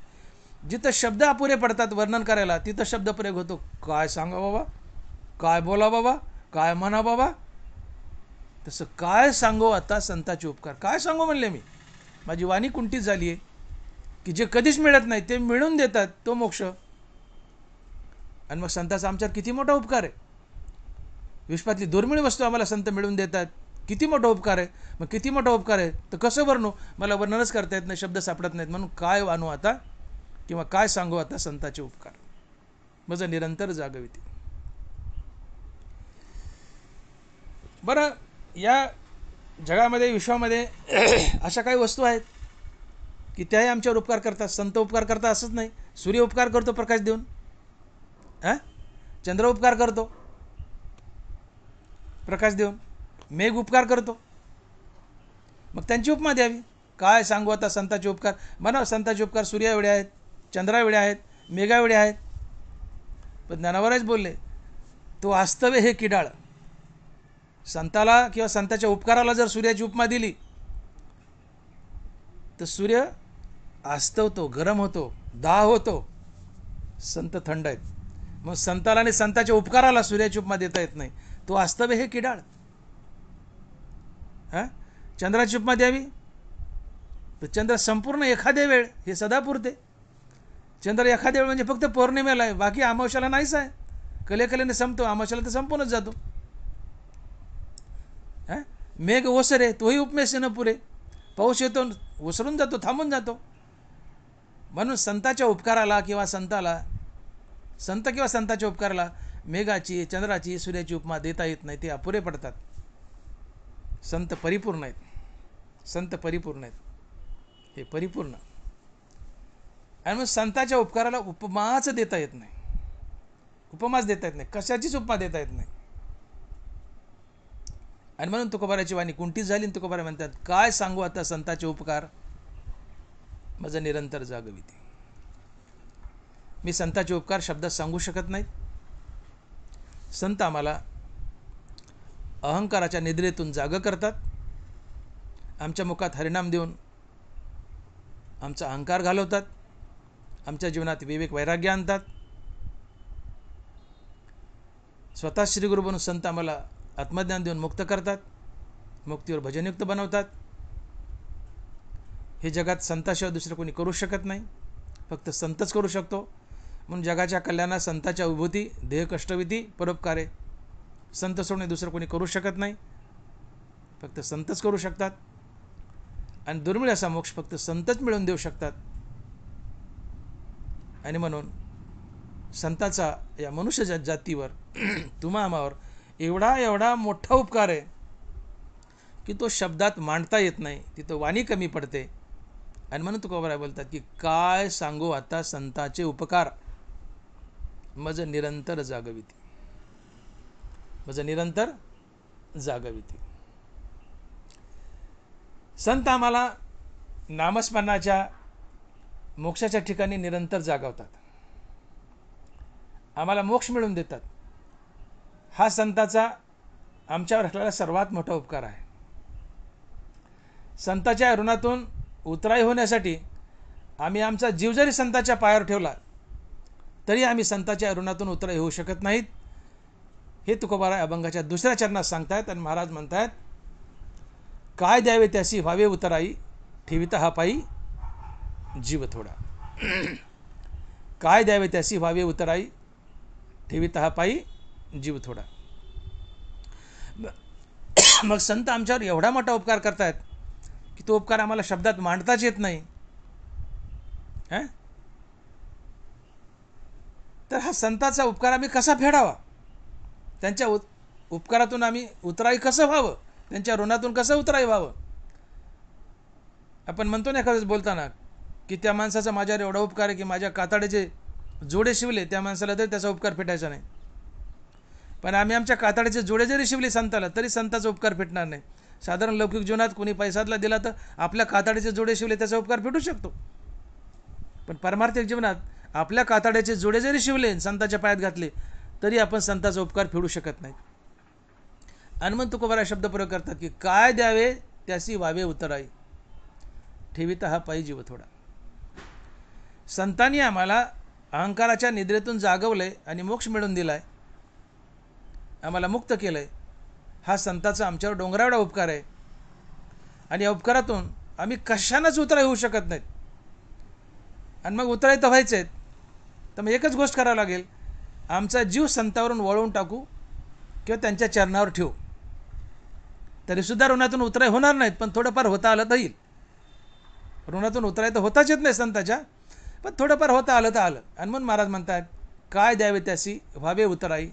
जिथं शब्द अपुरे पडतात वर्णन करायला, तिथं शब्द प्रयोग होतो, काय सांगा बाबा, काय बोला बाबा, काय म्हणा बाबा. तसं काय सांगू आता संताचे उपकार, काय सांगू म्हणले मी. माझी वाणी कुंठित झाली आहे, की जे कधीच मिळत नाही ते मिळून देतात, तो मोक्ष. आणि मग संताचा आमच्यावर किती मोठा उपकार आहे. विश्वातली दुर्मिळ वस्तू आम्हाला संत मिळवून देतात, किती मोठा उपकार आहे. मग किती मोठा उपकार आहे तर कसं वर्णू, मला वर्णनच करता येत नाही, शब्द सापडत नाहीत. म्हणून काय वानू आता, किंवा काय सांगू आता संताचे उपकार, माझं निरंतर जागविते. बरं, या जगामध्ये विश्वामध्ये अशा काही वस्तू आहेत की त्याही आमच्यावर उपकार करतात. संत उपकार करतात असंच नाही. सूर्य उपकार करतो प्रकाश देऊन, हां, चंद्र उपकार करतो प्रकाश देऊन, मेघ उपकार करतो. मग त्यांची उपमा द्यावी. काय सांगू आता संताचे उपकार. म्हणा संताचे उपकार सूर्या एवढे आहेत, चंद्रा एवढे आहेत, मेघा एवढे आहेत. पण ज्ञानावरच बोलले, तो वास्तवे हे किडाळ. संताला किंवा संताच्या उपकाराला जर सूर्याची उपमा दिली तर सूर्य आस्तवतो, गरम होतो, दाह होतो. संत थंड आहेत. मग संताला आणि संताच्या उपकाराला सूर्याची उपमा देता येत नाही. तो वास्तवे हे किडाळ. हां, चंद्राची उपमा द्यावी तर चंद्र संपूर्ण एखाद्या वेळ हे सदा पुरते. चंद्र एखाद्या वेळ म्हणजे फक्त पौर्णिमेला आहे, बाकी अमावस्याला नाहीच आहे. कलेकलेने संपतो, अमावस्याला तर संपूनच जातो. हां, मेघ ओसरे, तोही उपमेसे न पुरे. पाऊस येतो, ओसरून जातो, थांबून जातो. म्हणून संताच्या उपकाराला किंवा संताला, संत किंवा संताच्या उपकाराला मेघाची, चंद्राची, सूर्याची उपमा देता येत नाही, ते अपुरे पडतात. संत परिपूर्ण आहेत, संत परिपूर्ण आहेत, हे परिपूर्ण. आणि मग संताच्या उपकाराला उपमाच देता येत नाही, उपमाच देता येत नाही, कशाचीच उपमा देता येत नाही. आणि म्हणून तुकोबाराची वाणी कुंठित झाली. आणि तुकोबारा म्हणतात, काय सांगू आता संताचे उपकार, माझं निरंतर जागविते. मी संताचे उपकार शब्दात सांगू शकत नाहीत. संत आम्हाला अहंकाराच्या निद्रेतून जागं करतात, आमच्या मुखात हरिनाम देऊन आमचा अहंकार घालवतात, आमच्या जीवनात विवेक वैराग्य आणतात, स्वतः श्री गुरु बनून संत आम्हाला आत्मज्ञान देऊन मुक्त करतात, मुक्तीवर भजनयुक्त बनवतात. हे जगात संताशिवाय दुसरं कोणी करू शकत नाही, फक्त संतच करू शकतो. म्हणून जगाच्या कल्याणात संताच्या विभूती, देह कष्टविधी, परोपकारे संत सोडणे दुसरं कोणी करू शकत नाही, फक्त संतच करू शकतात. आणि दुर्मिळ असा मोक्ष फक्त संतच मिळवून देऊ शकतात. आणि म्हणून संताचा या मनुष्य जातीवर तुम्हा आम्हावर एवढा मोठा उपकार आहे की तो शब्दात मांडता येत नाही, तिथं वाणी कमी पडते. आणि म्हणून तुकोबराय बोलतात की काय सांगू आता संताचे उपकार, मज निरंतर जागविती, मज निरंतर जागविती. संत आम्हाला नामस्मरणाच्या मोक्षाच्या ठिकाणी निरंतर जागवतात, आम्हाला मोक्ष मिळवून देतात. हा संताचा आमच्यावर असलेला सर्वात मोठा उपकार आहे. संताच्या ऋणातून उतराई होण्यासाठी आम्ही आमचा जीव जरी संताच्या पायावर ठेवला तरी आम्ही संताच्या ऋणातून उतराई होऊ शकत नाहीत. हे तुकोबाराय अभंगाच्या दुसऱ्या चरणात सांगतायत. आणि महाराज म्हणतायत, काय द्यावे त्यासी व्हावे उतराई, ठेविता हा पायी जीव थोडा. काय द्यावे त्यासी व्हावे उतराई, ठेविता हा पायी जीव थोडा. मग संत आमच्यावर एवढा मोठा उपकार करतायत की तो उपकार आम्हाला शब्दात मांडताच येत नाही. तर हा संताचा उपकार आम्ही कसा फेडावा, त्यांच्या उपकारातून आम्ही उतराई कसं व्हावं, त्यांच्या ऋणातून कसं उतराई व्हावं. आपण म्हणतो ना एखादं बोलताना की त्या माणसाचा माझ्यावर एवढा उपकार आहे की माझ्या कातड्याचे जोडे शिवले, त्या माणसाला तरी त्याचा उपकार फेटायचा नाही. पण आम्ही आमच्या कातड्याचे जोडे जरी शिवले संताला तरी संताचा उपकार फेटणार नाही. साधारण लौकिक जीवनात कोणी पैसातला दिला तर आपल्या कातड्याचे जोडे शिवले त्याचा उपकार फेटू शकतो, पण परमार्थिक जीवनात आपल्या कातड्याचे जोडे जरी शिवले, संताच्या पायात घातले, तरी आपण संताचा उपकार फेडू शकत नाही. आणि मग तुकोबाराय शब्द प्रयोग करतात की काय द्यावे त्यासी व्हावे उतराई, ठेविता हा पायी जीव थोडा. संतांनी आम्हाला अहंकाराच्या निद्रेतून जागवलंय आणि मोक्ष मिळवून दिलाय, आम्हाला मुक्त केलंय. हा संताचा आमच्यावर डोंगराएवढा उपकार आहे. आणि या उपकारातून आम्ही कशानंच उतराई होऊ शकत नाहीत. आणि मग उतराई तर व्हायचे आहेत, तर मग एकच गोष्ट करावं लागेल, आमचा जीव संतावरून वळवून टाकू किंवा त्यांच्या चरणावर ठेवू. तरीसुद्धा ऋणातून उतराई होणार नाहीत, पण थोडंफार होता आलं तर येईल. ऋणातून उतराई तर होताच येत नाही संताच्या, पण थोडंफार होता आलं तर आलं. आणि म्हणून महाराज म्हणतात, काय द्यावे त्यासी व्हावे उतराई,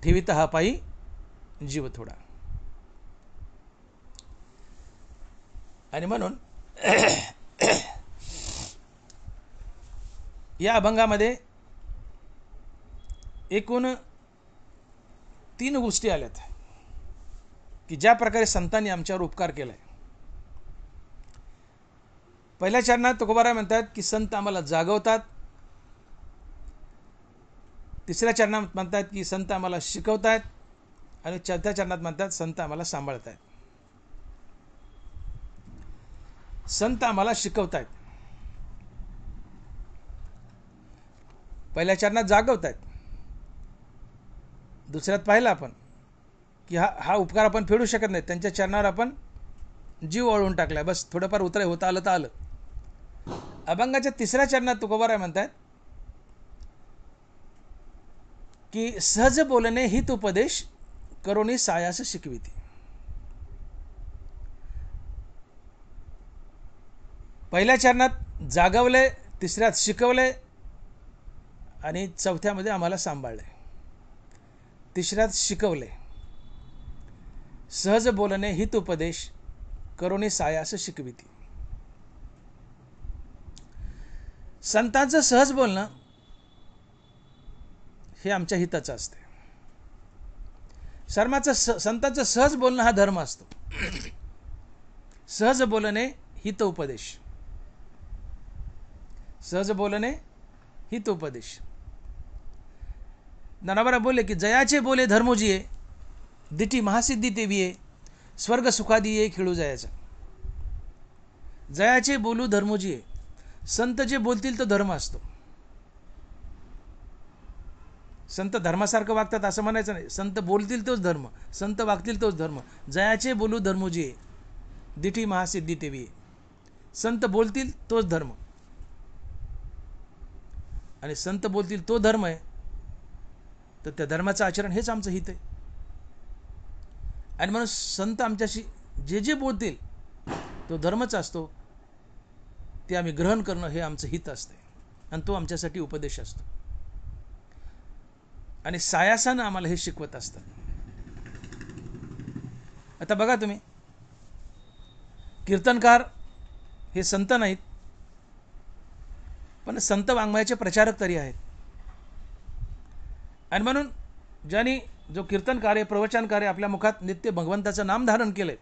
ठेविता हा पायी जीव थोडा. आणि म्हणून या अभंगामध्ये एकूण 3 गोष्टी आल्यात की ज्या प्रकारे संतांनी आमच्यावर उपकार केलाय. पहिल्या चरणात तुकोबाराय म्हणतात की संत आम्हाला जागवतात. तिसऱ्या चरणात म्हणतात की संत आम्हाला शिकवतायत. आणि चौथ्या चरणात म्हणतात संत आम्हाला सांभाळतायत. संत आम्हाला शिकवतायत. पहिल्या चरणात जागवतायत. दुसऱ्यात पाहिलं आपण की हा उपकार आपण फेडू शकत नाही, त्यांच्या चरणावर आपण जीव वळवून टाकलाय, बस थोडंफार उतराई होता आलं तर आलं. अभंगाच्या तिसऱ्या चरणात तुकोबाराय म्हणतात की सहज बोलणे हित उपदेश, करोनी सायास शिकविती. पहिल्या चरणात जागवले, तिसऱ्यात शिकवले आणि चौथ्यामध्ये आम्हाला सांभाळले. तिसऱ्यात शिकवले, सहज बोलणे हित उपदेश, करोनी सायास शिकविती. संतांचं सहज बोलणं हे आमच्या हिताचं असते. संतांचं सहज बोलणं हा धर्म असतो. सहज बोलणे हित उपदेश, सहज बोलणे हित उपदेश. ज्ञानोबा बोलले की जयाचे बोले धर्मोजिये, दिठी महासिद्धी तेवी आहे, स्वर्ग सुखादी ये खेळू जायचा. जयाचे बोलू धर्मोजी आहे. संत जे बोलतील तो धर्म असतो. संत धर्मासारखं वागतात असं म्हणायचं नाही. संत बोलतील तोच धर्म, संत वागतील तोच धर्म. जयाचे बोलू धर्मोजी आहे, दिठी महासिद्धी तेवी आहे. संत बोलतील तोच धर्म, आणि संत बोलतील तो धर्म आहे, तर त्या धर्माचं आचरण हेच आमचं हित आहे. आणि म्हणून संत आमच्याशी जे जे बोलतील तो धर्मच असतो, ते आम्ही ग्रहण करणं हे आमचं हित असते, आणि तो आमच्यासाठी उपदेश असतो. आणि सायासानं आम्हाला हे शिकवत असतात. आता बघा तुम्ही, कीर्तनकार हे संत नाहीत, पण संत वाङ्मयाचे प्रचारक तरी आहेत. आणि म्हणून ज्यांनी जो कीर्तन कार्य, प्रवचन कार्य आपल्या मुखात नित्य भगवंताचं नाम धारण केलंय,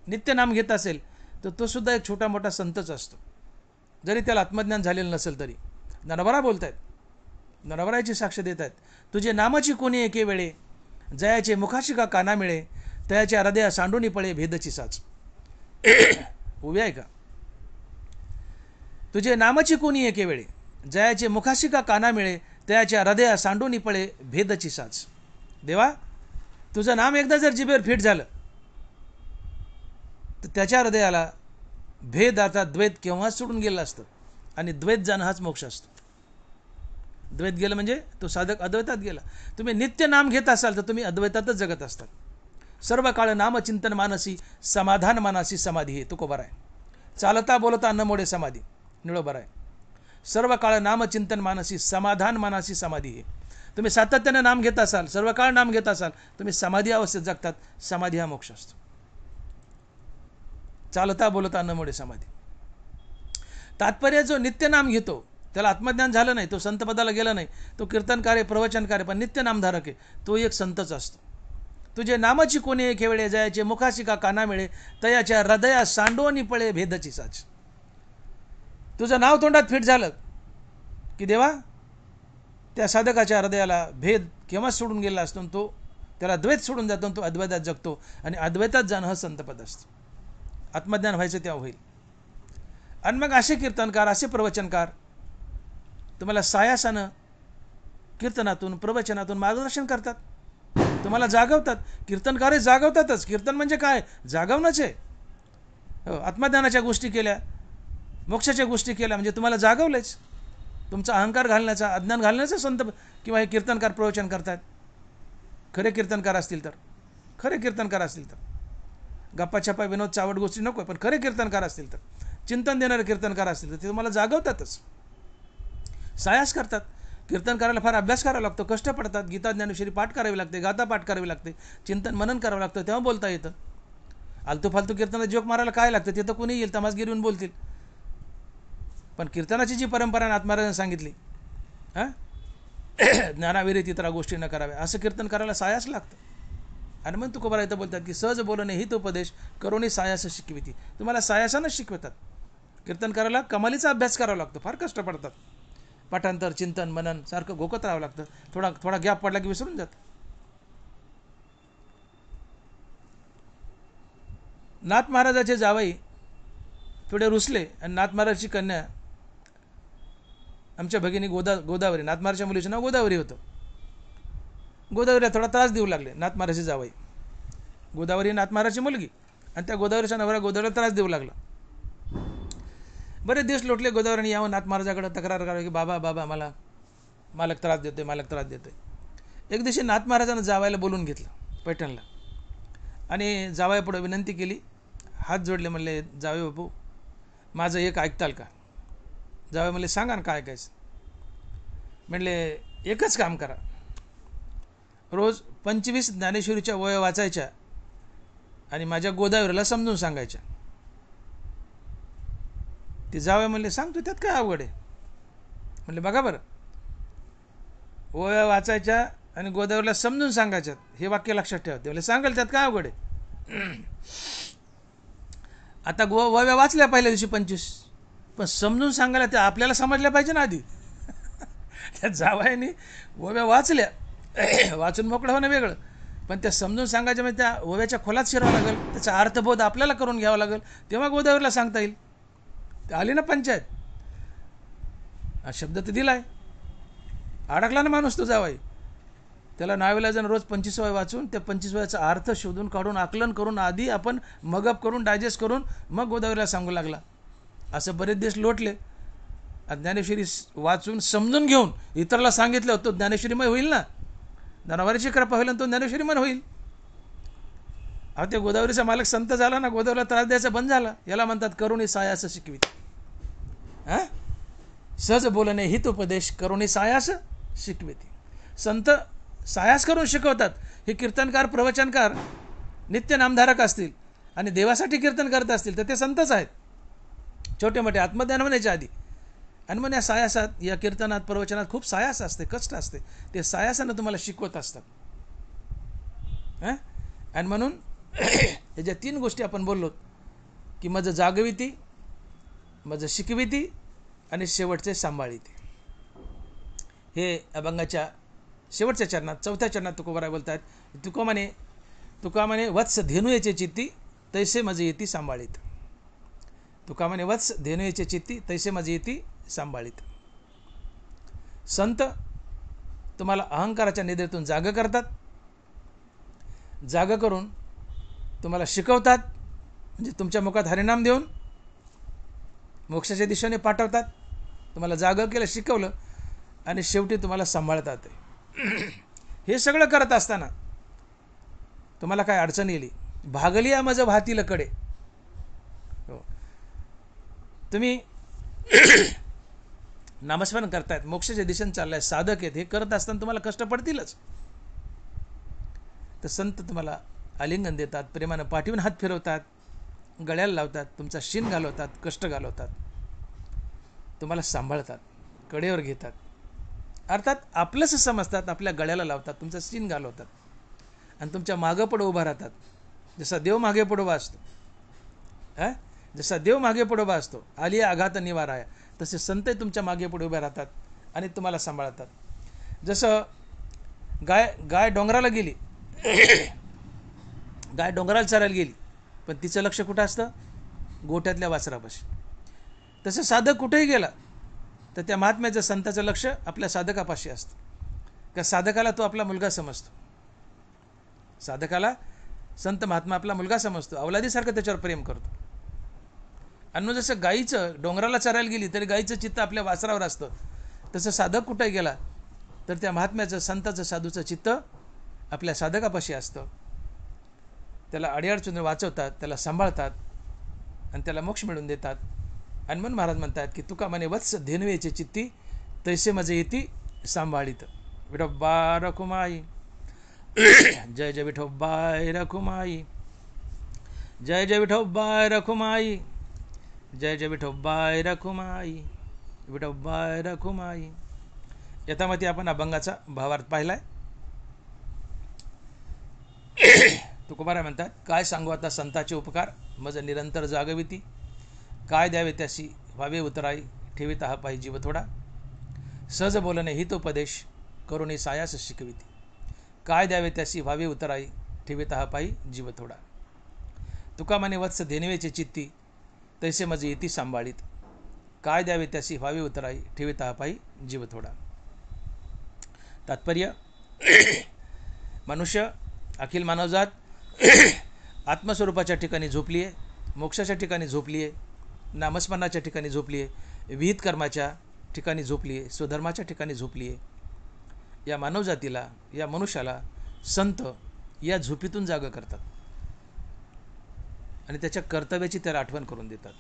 नित्य नाम घेत असेल, तर तो सुद्धा एक छोटा मोठा संतच असतो, जरी त्याला आत्मज्ञान झालेलं नसेल तरी. नरवरा बोलतायत, नरवराची साक्ष देत आहेत. तुझे नामाची कोणी एके वेळे, जयाचे मुखाशी का काना मिळे, तयाच्या हृदया सांडूनी पळे भेदची साच. उभे आहे का? तुझे नामाची कोणी एके वेळे, जयाचे मुखाशी का काना मिळे, तयाच्या हृदया सांडूनी पळे भेदची साच. देवा, तुझं नाम एकदा जर जिभेवर फिट झालं, तर त्याच्या हृदयाला भेद अर्थात द्वैत केव्हाच सोडून गेलं असतं. आणि द्वैत जाणं हाच मोक्ष असतो. द्वैत गेलं म्हणजे तो साधक अद्वैतात गेला. तुम्ही नित्य नाम घेत असाल तर तुम्ही अद्वैतातच जगत असतात. सर्व काळ नामचिंतन मानसी, समाधान मानसी समाधी हे तुकोबर आहे. चालता बोलता न मोडे समाधी निळोबर आहे. सर्व काळ नामचिंतन मानसी, समाधान मानसी समाधी हे. तुम्ही सातत्याने नाम घेत असाल, सर्व काळ नाम घेत असाल, तुम्ही समाधी अवस्थेत जगतात. समाधी हा मोक्ष असतो. चालता बोलता न मोडे समाधी. तात्पर्य जो नित्य नाम घेतो त्याला आत्मज्ञान झालं नाही, तो संतपदाला गेला नाही, तो कीर्तनकार आहे, प्रवचनकार आहे, पण नित्य नामधारक आहे, तो एक संतच असतो. तुझे नामाची कोणी एक वेळे, जयाचे मुखाशी का काना मिळे, तयाच्या हृदया सांडोनी पळे भेदची साच. तुझं नाव तोंडात फिट झालं की देवा, त्या साधकाच्या हृदयाला भेद केव्हाच सोडून गेला असतो, तो त्याला द्वैत सोडून जातो, तो अद्वैतात जगतो. आणि अद्वैतात जाणं हा संतपद असतं. आत्मज्ञान व्हायचं तेव्हा होईल. आणि मग असे कीर्तनकार, असे प्रवचनकार तुम्हाला सायासानं कीर्तनातून, प्रवचनातून मार्गदर्शन करतात, तुम्हाला जागवतात. कीर्तनकार जागवतातच. कीर्तन म्हणजे काय? जागवणंच आहे. आत्मज्ञानाच्या गोष्टी केल्या, मोक्षाच्या गोष्टी केल्या म्हणजे तुम्हाला जागवलेच. तुमचा अहंकार घालण्याचा, अज्ञान घालण्याचा संत किंवा हे कीर्तनकार प्रवचन करतात. खरे कीर्तनकार असतील तर, खरे कीर्तनकार असतील तर, गप्पा छप्पा विनोद चावट गोष्टी नको, पण खरे कीर्तनकार असतील तर, चिंतन देणारे कीर्तनकार असतील तर ते तुम्हाला जागवतातच, सायास करतात. कीर्तन करायला फार अभ्यास करावा लागतो, कष्ट पडतात. गीता ज्ञानेश्वरी पाठ करावी लागते, गाथा पाठ करावी लागते, चिंतन मनन करावं लागतं, तेव्हा बोलता येतं. आलतू फालतू कीर्तनात जोक मारायला काय लागतं? तिथं कोणी येईल, तमासगिरी येऊन बोलतील. पण कीर्तनाची जी परंपरा आत्मराजांनी सांगितली, ज्ञानाविरहित इतर गोष्टी न कराव्या, असं कीर्तन करायला सायास लागतं. आणि मग तुकोबा इथं बोलतात की सहज बोलणे हित उपदेश करोनी सायास शिकविती. तुम्हाला सायासानंच शिकवतात. कीर्तन करायला कमालीचा अभ्यास करावा लागतो, फार कष्ट पडतात. पाठांतर, चिंतन, मनन सारखं घोकत राहावं लागतं. थोडा गॅप पडला की विसरून जात. नाथ महाराजाचे जावई थोडे रुसले आणि नाथ महाराजची कन्या आमच्या भगिनी गोदावरी, नाथ महाराजच्या मुलीचं नाव गोदावरी होतं. गोदावरीला थोडा त्रास देऊ लागले नाथ महाराजचे जावई. गोदावरी नाथ महाराजची मुलगी, आणि त्या गोदावरीचा नवरा गोदावरीला त्रास देऊ लागला. बरेच दिवस लोटले. गोदावरीने यावं नाथ महाराजाकडे तक्रार करावी की बाबा बाबा मला मालक त्रास देतोय, मालक त्रास देतोय. एक दिवशी नाथ महाराजांना जावयाला बोलून घेतलं पैठणला, आणि जावयापुढे विनंती केली, हात जोडले, म्हणले जावई बापू माझं एक ऐकताल का? जावई म्हणले सांगा ना काय ऐकायचं. म्हणले एकच काम करा, रोज 25 ज्ञानेश्वरीच्या वह्या वाचायच्या आणि माझ्या गोदावरीला समजून सांगायच्या. ते जावई म्हणले सांगतो त्यात काय अवघड आहे? म्हणले बघा बरं, वह्या वाचायच्या आणि गोदावरीला समजून सांगायच्यात, हे वाक्य लक्षात ठेवा. ते म्हणले सांगाल त्यात काय अवघड आहे? आता वह्या वाचल्या पहिल्या दिवशी 25, पण समजून सांगायला त्या आपल्याला समजल्या पाहिजे ना आधी. त्या जावयाने वह्या वाचल्या, वाचून मोकळं होणं वेगळं, पण त्या समजून सांगायच्या म्हणजे त्या ओव्याच्या खोलात शिरावं लागेल, त्याचा अर्थबोध आपल्याला करून घ्यावा लागेल, तेव्हा गोदावरीला सांगता येईल. आली ना पंचायत, हा शब्द तर दिलाय, अडकला ना माणूस तो जावाई. त्याला नावेलाजन रोज 25 वय वाचून त्या 25 वयाचा अर्थ शोधून काढून आकलन करून आधी आपण मगअप करून डायजेस्ट करून मग गोदावरीला सांगू लागला. असं बरेच दिवस लोटले. ज्ञानेश्वरी वाचून समजून घेऊन इतराला सांगितलं होतं, ज्ञानेश्वरीमय होईल ना, धनावरीची कृपा होईल आणि तो ज्ञानेश्वरीमय होईल. अहो ते गोदावरीचा मालक संत झाला ना, गोदावरीला त्रास द्यायचा बंद झाला. याला म्हणतात करुणी सायास शिकवित. हां, सहज बोलणे हितोपदेश करुणी सायास शिकवित. संत सायास करून शिकवतात. हे कीर्तनकार प्रवचनकार नित्य नामधारक असतील आणि देवासाठी कीर्तन करत असतील तर ते संतच आहेत, छोटे मोठे आत्मज्ञान होण्याच्या आधी. आणि मग या सायासात, या कीर्तनात प्रवचनात खूप सायास असते, कष्ट असते, ते सायासानं तुम्हाला शिकवत असतात. हां, आणि म्हणून हे ज्या 3 गोष्टी आपण बोललो की माझं जागविती, माझं शिकविती आणि शेवटचे सांभाळीती, हे अभंगाच्या शेवटच्या चरणात, 4थ्या चरणात तुकोबाराय बोलतात. तुका म्हणे वत्स धेनू याचे चित्ती तैसे माझे येती सांभाळीत. तुका म्हणे वत्स धेनू याचे चित्ती तैसे माझे येती सांभाळीत. संत तुम्हाला अहंकाराच्या निद्रेतून जाग करतात, जाग करून तुम्हाला शिकवतात, म्हणजे तुमच्या मुखात हरिनाम देऊन मोक्षाच्या दिशेने पाठवतात. तुम्हाला जाग केलं, शिकवलं आणि शेवटी तुम्हाला सांभाळतात. हे सगळं करत असताना तुम्हाला काय अडचण येईल, भागली या माझं भातील कडे. हो, तुम्ही नामस्मरण करतायत, मोक्षाच्या दिशेने चाललाय, साधक आहेत, हे करत असताना तुम्हाला कष्ट पडतीलच. तर संत तुम्हाला आलिंगन देतात, प्रेमानं पाठीवून हात फिरवतात, गळ्याला लावतात, तुमचा शिन घालवतात, कष्ट घालवतात, तुम्हाला सांभाळतात, कडेवर घेतात, अर्थात आपलंच समजतात, आपल्या गळ्याला लावतात, तुमचा शिन घालवतात आणि तुमच्या मागं पुढं उभा राहतात. जसा देव मागे पुढं उभा असतो, जसा देव मागे पुढं उभा असतो, आली आघात निवाराया, तसे संत तुमच्या मागे पुढे उभे राहतात आणि तुम्हाला सांभाळतात. जसं गाय डोंगराला गेली, गाय डोंगराला चरायला गेली, पण तिचं लक्ष कुठं असतं, गोठ्यातल्या वासरापाशी. तसं साधक कुठेही गेला तर त्या महात्म्याचं, संताचं लक्ष आपल्या साधकापाशी असतं. त्या साधकाला तो आपला मुलगा समजतो, साधकाला संत महात्मा आपला मुलगा समजतो, अवलादीसारखं त्याच्यावर प्रेम करतो. आणि मग जसं गाईचं डोंगराला चरायला गेली तरी गाईचं चित्त आपल्या वासरावर असतं, तसं साधक कुठे गेला तर त्या महात्म्याचं, संताचं, साधूचं चित्त आपल्या साधकापाशी असतं. त्याला अडीअडचणी वाचवतात, त्याला सांभाळतात आणि त्याला मोक्ष मिळवून देतात. आणि म्हणून महाराज म्हणतात की तुका म्हणे वत्स धेनवेचे चित्ती तैसे माझे येती सांभाळीत. विठोबा रखुमाई, जय जय विठोबाय रखुमाई, जय जय विठोबाय रखुमाई, जय जय विठोबाय रखुमाई, विठोबाय रखुमाई. यथामती आपण अभंगाचा भावार्थ पाहिलाय. तुकोबाराय म्हणतात, काय सांगू आता संताचे उपकार, मज निरंतर जागविती, काय द्यावे त्याशी व्हावे उतराई, ठेविता हा पायी जीव थोडा, सहज बोलणे हितोपदेश करुणी सायास शिकविती, काय द्यावे त्याशी व्हावे उतराई, ठेविता हा पायी जीव थोडा. तुका म्हणे वत्स धेनवेचे चित्ती तैसे माझे येती सांभाळीत, काय द्यावे त्याशी व्हावे उतराई, ठेविता हा पायी जीव थोडा. तात्पर्य, मनुष्य, अखिल मानवजात आत्मस्वरूपाच्या ठिकाणी झोपली आहे, मोक्षाच्या ठिकाणी झोपली आहे, नामस्मरणाच्या ठिकाणी झोपली आहे, विहित कर्माच्या ठिकाणी झोपली आहे, स्वधर्माच्या ठिकाणी झोपली आहे. या मानवजातीला, या मनुष्याला संत या झोपीतून जागा करतात आणि त्याच्या कर्तव्याची त्याला आठवण करून देतात.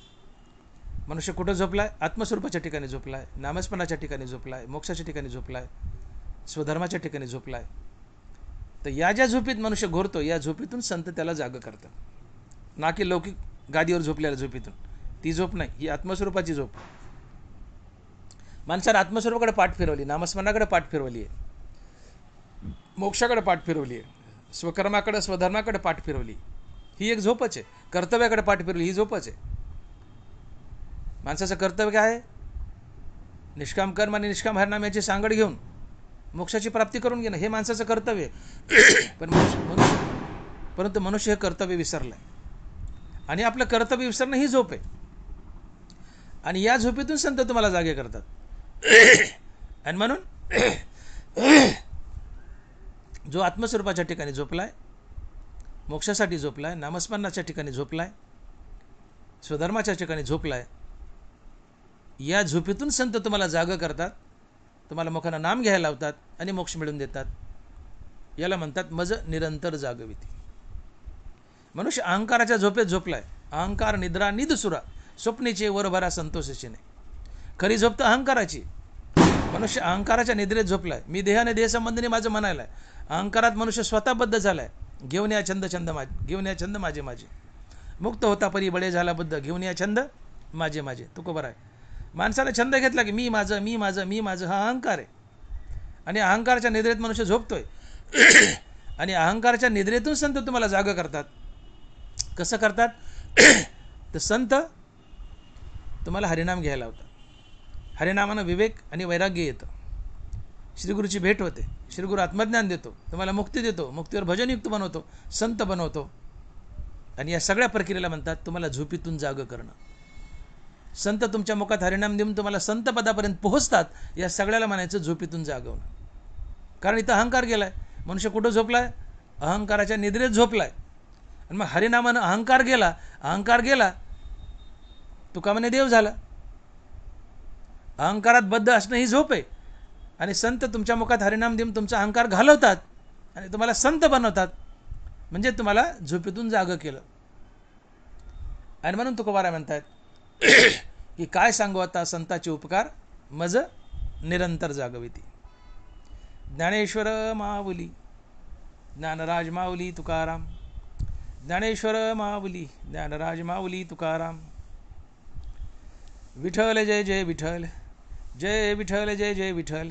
मनुष्य कुठं झोपलाय, आत्मस्वरूपाच्या ठिकाणी झोपलाय, नामस्मरणाच्या ठिकाणी झोपलाय, मोक्षाच्या ठिकाणी झोपलाय, स्वधर्माच्या ठिकाणी झोपलाय. तर या ज्या झोपीत मनुष्य घोरतो, या झोपीतून संत त्याला जाग करतात, ना की लौकिक गादीवर झोपलेल्या झोपीतून. ती झोप नाही, ही आत्मस्वरूपाची झोप. माणसानं आत्मस्वरूपाकडे पाठ फिरवली, नामस्मरणाकडे पाठ फिरवली आहे, मोक्षाकडे पाठ फिरवली आहे, स्वकर्माकडे, स्वधर्माकडे पाठ फिरवली, ही एक झोपच आहे. कर्तव्याकडे पाठ फिरवली, ही झोपच आहे. माणसाचं कर्तव्य काय आहे, निष्काम कर्म आणि निष्काम हरनाम याची सांगड घेऊन मोक्षाची प्राप्ती करून घेणं, हे माणसाचं कर्तव्य आहे. पण परंतु मनुष्य हे कर्तव्य विसरलं आहे आणि आपलं कर्तव्य विसरणं ही झोप आहे. आणि या झोपेतून संत तुम्हाला जागे करतात. आणि म्हणून जो आत्मस्वरूपाच्या ठिकाणी झोपलाय, मोक्षासाठी झोपलाय, नामस्मरणाच्या ठिकाणी झोपलाय, स्वधर्माच्या ठिकाणी झोपलाय, या झोपेतून संत तुम्हाला जागं करतात, तुम्हाला मुखानं नाम घ्यायला लावतात आणि मोक्ष मिळवून देतात. याला म्हणतात मज निरंतर जागविती. मनुष्य अहंकाराच्या झोपेत झोपलाय. अहंकार निद्रा निदसुरा स्वप्नीचे वरभरा संतोषीचे नाही. खरी झोप तर अहंकाराची. मनुष्य अहंकाराच्या निद्रेत झोपलाय. मी देहाने देहसंबंधीने माझं म्हणायलाय. अहंकारात मनुष्य स्वतःबद्ध झालाय. घेऊन या छंद छंद माझे, घेऊन या छंद माझे माझे, मुक्त होता परी बळे झाला बद्ध, घेऊन या छंद माझे माझे. तुकोबर आहे. माणसाला छंद घेतला की मी माझं मी माझं मी माझं, हा अहंकार आहे. आणि अहंकाराच्या निद्रेत मनुष्य झोपतोय. आणि अहंकाराच्या निद्रेतून संत तुम्हाला जागं करतात. कसं करतात? तर संत तुम्हाला हरिनाम घ्यायला लावतात. हरिनामानं विवेक आणि वैराग्य येतं. श्रीगुरूची भेट होते. श्रीगुरू आत्मज्ञान देतो, तुम्हाला मुक्ती देतो, मुक्तीवर भजनयुक्त बनवतो, संत बनवतो. आणि या सगळ्या प्रक्रियेला म्हणतात तुम्हाला झोपेतून जागं करणं. संत तुमच्या मुखात हरिनाम देऊन तुम्हाला संत पदापर्यंत पोहोचतात. या सगळ्याला म्हणायचं झोपेतून जागवणं. कारण इथं अहंकार गेलाय. मनुष्य कुठं झोपलाय? अहंकाराच्या निद्रेत झोपलाय. आणि मग हरिनामानं अहंकार गेला. अहंकार गेला, तुका म्हणे देव झाला. अहंकारात बद्ध असणं ही झोप आहे. आणि संत तुमच्या मुखात हरिनाम देऊन तुमचा अहंकार घालवतात आणि तुम्हाला संत बनवतात. म्हणजे तुम्हाला झोपेतून जागं केलं. आणि म्हणून तुकोबारा म्हणतात की काय सांगू आता संताचे उपकार, मज निरंतर जागविती. ज्ञानेश्वर माऊली, ज्ञानराज माऊली तुकाराम. ज्ञानेश्वर माऊली, ज्ञानराज माऊली तुकाराम. विठ्ठल जय जय विठ्ठल, जय विठ्ठल जय जय विठ्ठल.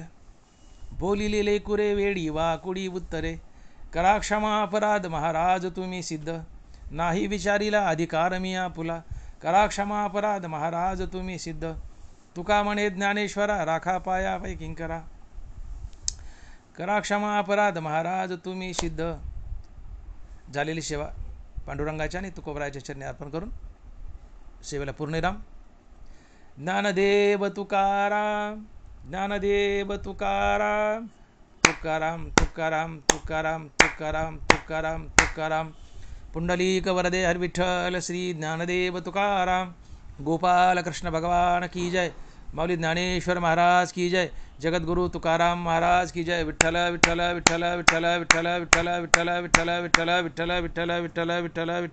बोलिलेले कुरे वेडी वाकुडी उत्तरे, करा क्षमा अपराध महाराज तुम्ही सिद्ध. नाही विचारीला अधिकार मी आपुला, करा क्षमा अपराध महाराज तुम्ही सिद्ध. तुका म्हणे ज्ञानेश्वरा राखा पाया पै किंकरा, करा क्षमा अपराध महाराज तुम्ही सिद्ध. झालेली सेवा पांडुरंगाच्या आणि तुकोबरायाच्या चरणी अर्पण करून सेवेला पूर्णविराम. ज्ञानदेव तुकाराम, ज्ञानदेव तुकाराम. तुकाराम तुकाराम तुकाराम तुकाराम तुकाराम तुकाराम. पुंडलीक वरदे हर विठ्ठल श्री ज्ञानदेव तुकाराम. गोपाल कृष्ण भगवान की जय. माऊली ज्ञानेश्वर महाराज की जय. जगद्गुरु तुकाराम महाराज की जय. विठ्ठल विठ्ठल विठ्ठल विठ्ठल विठ्ठल विठ्ठल विठ्ठल विठ्ठल विठ्ठल विठ्ठल विठ्ठल विठ्ठल विठ्ठल.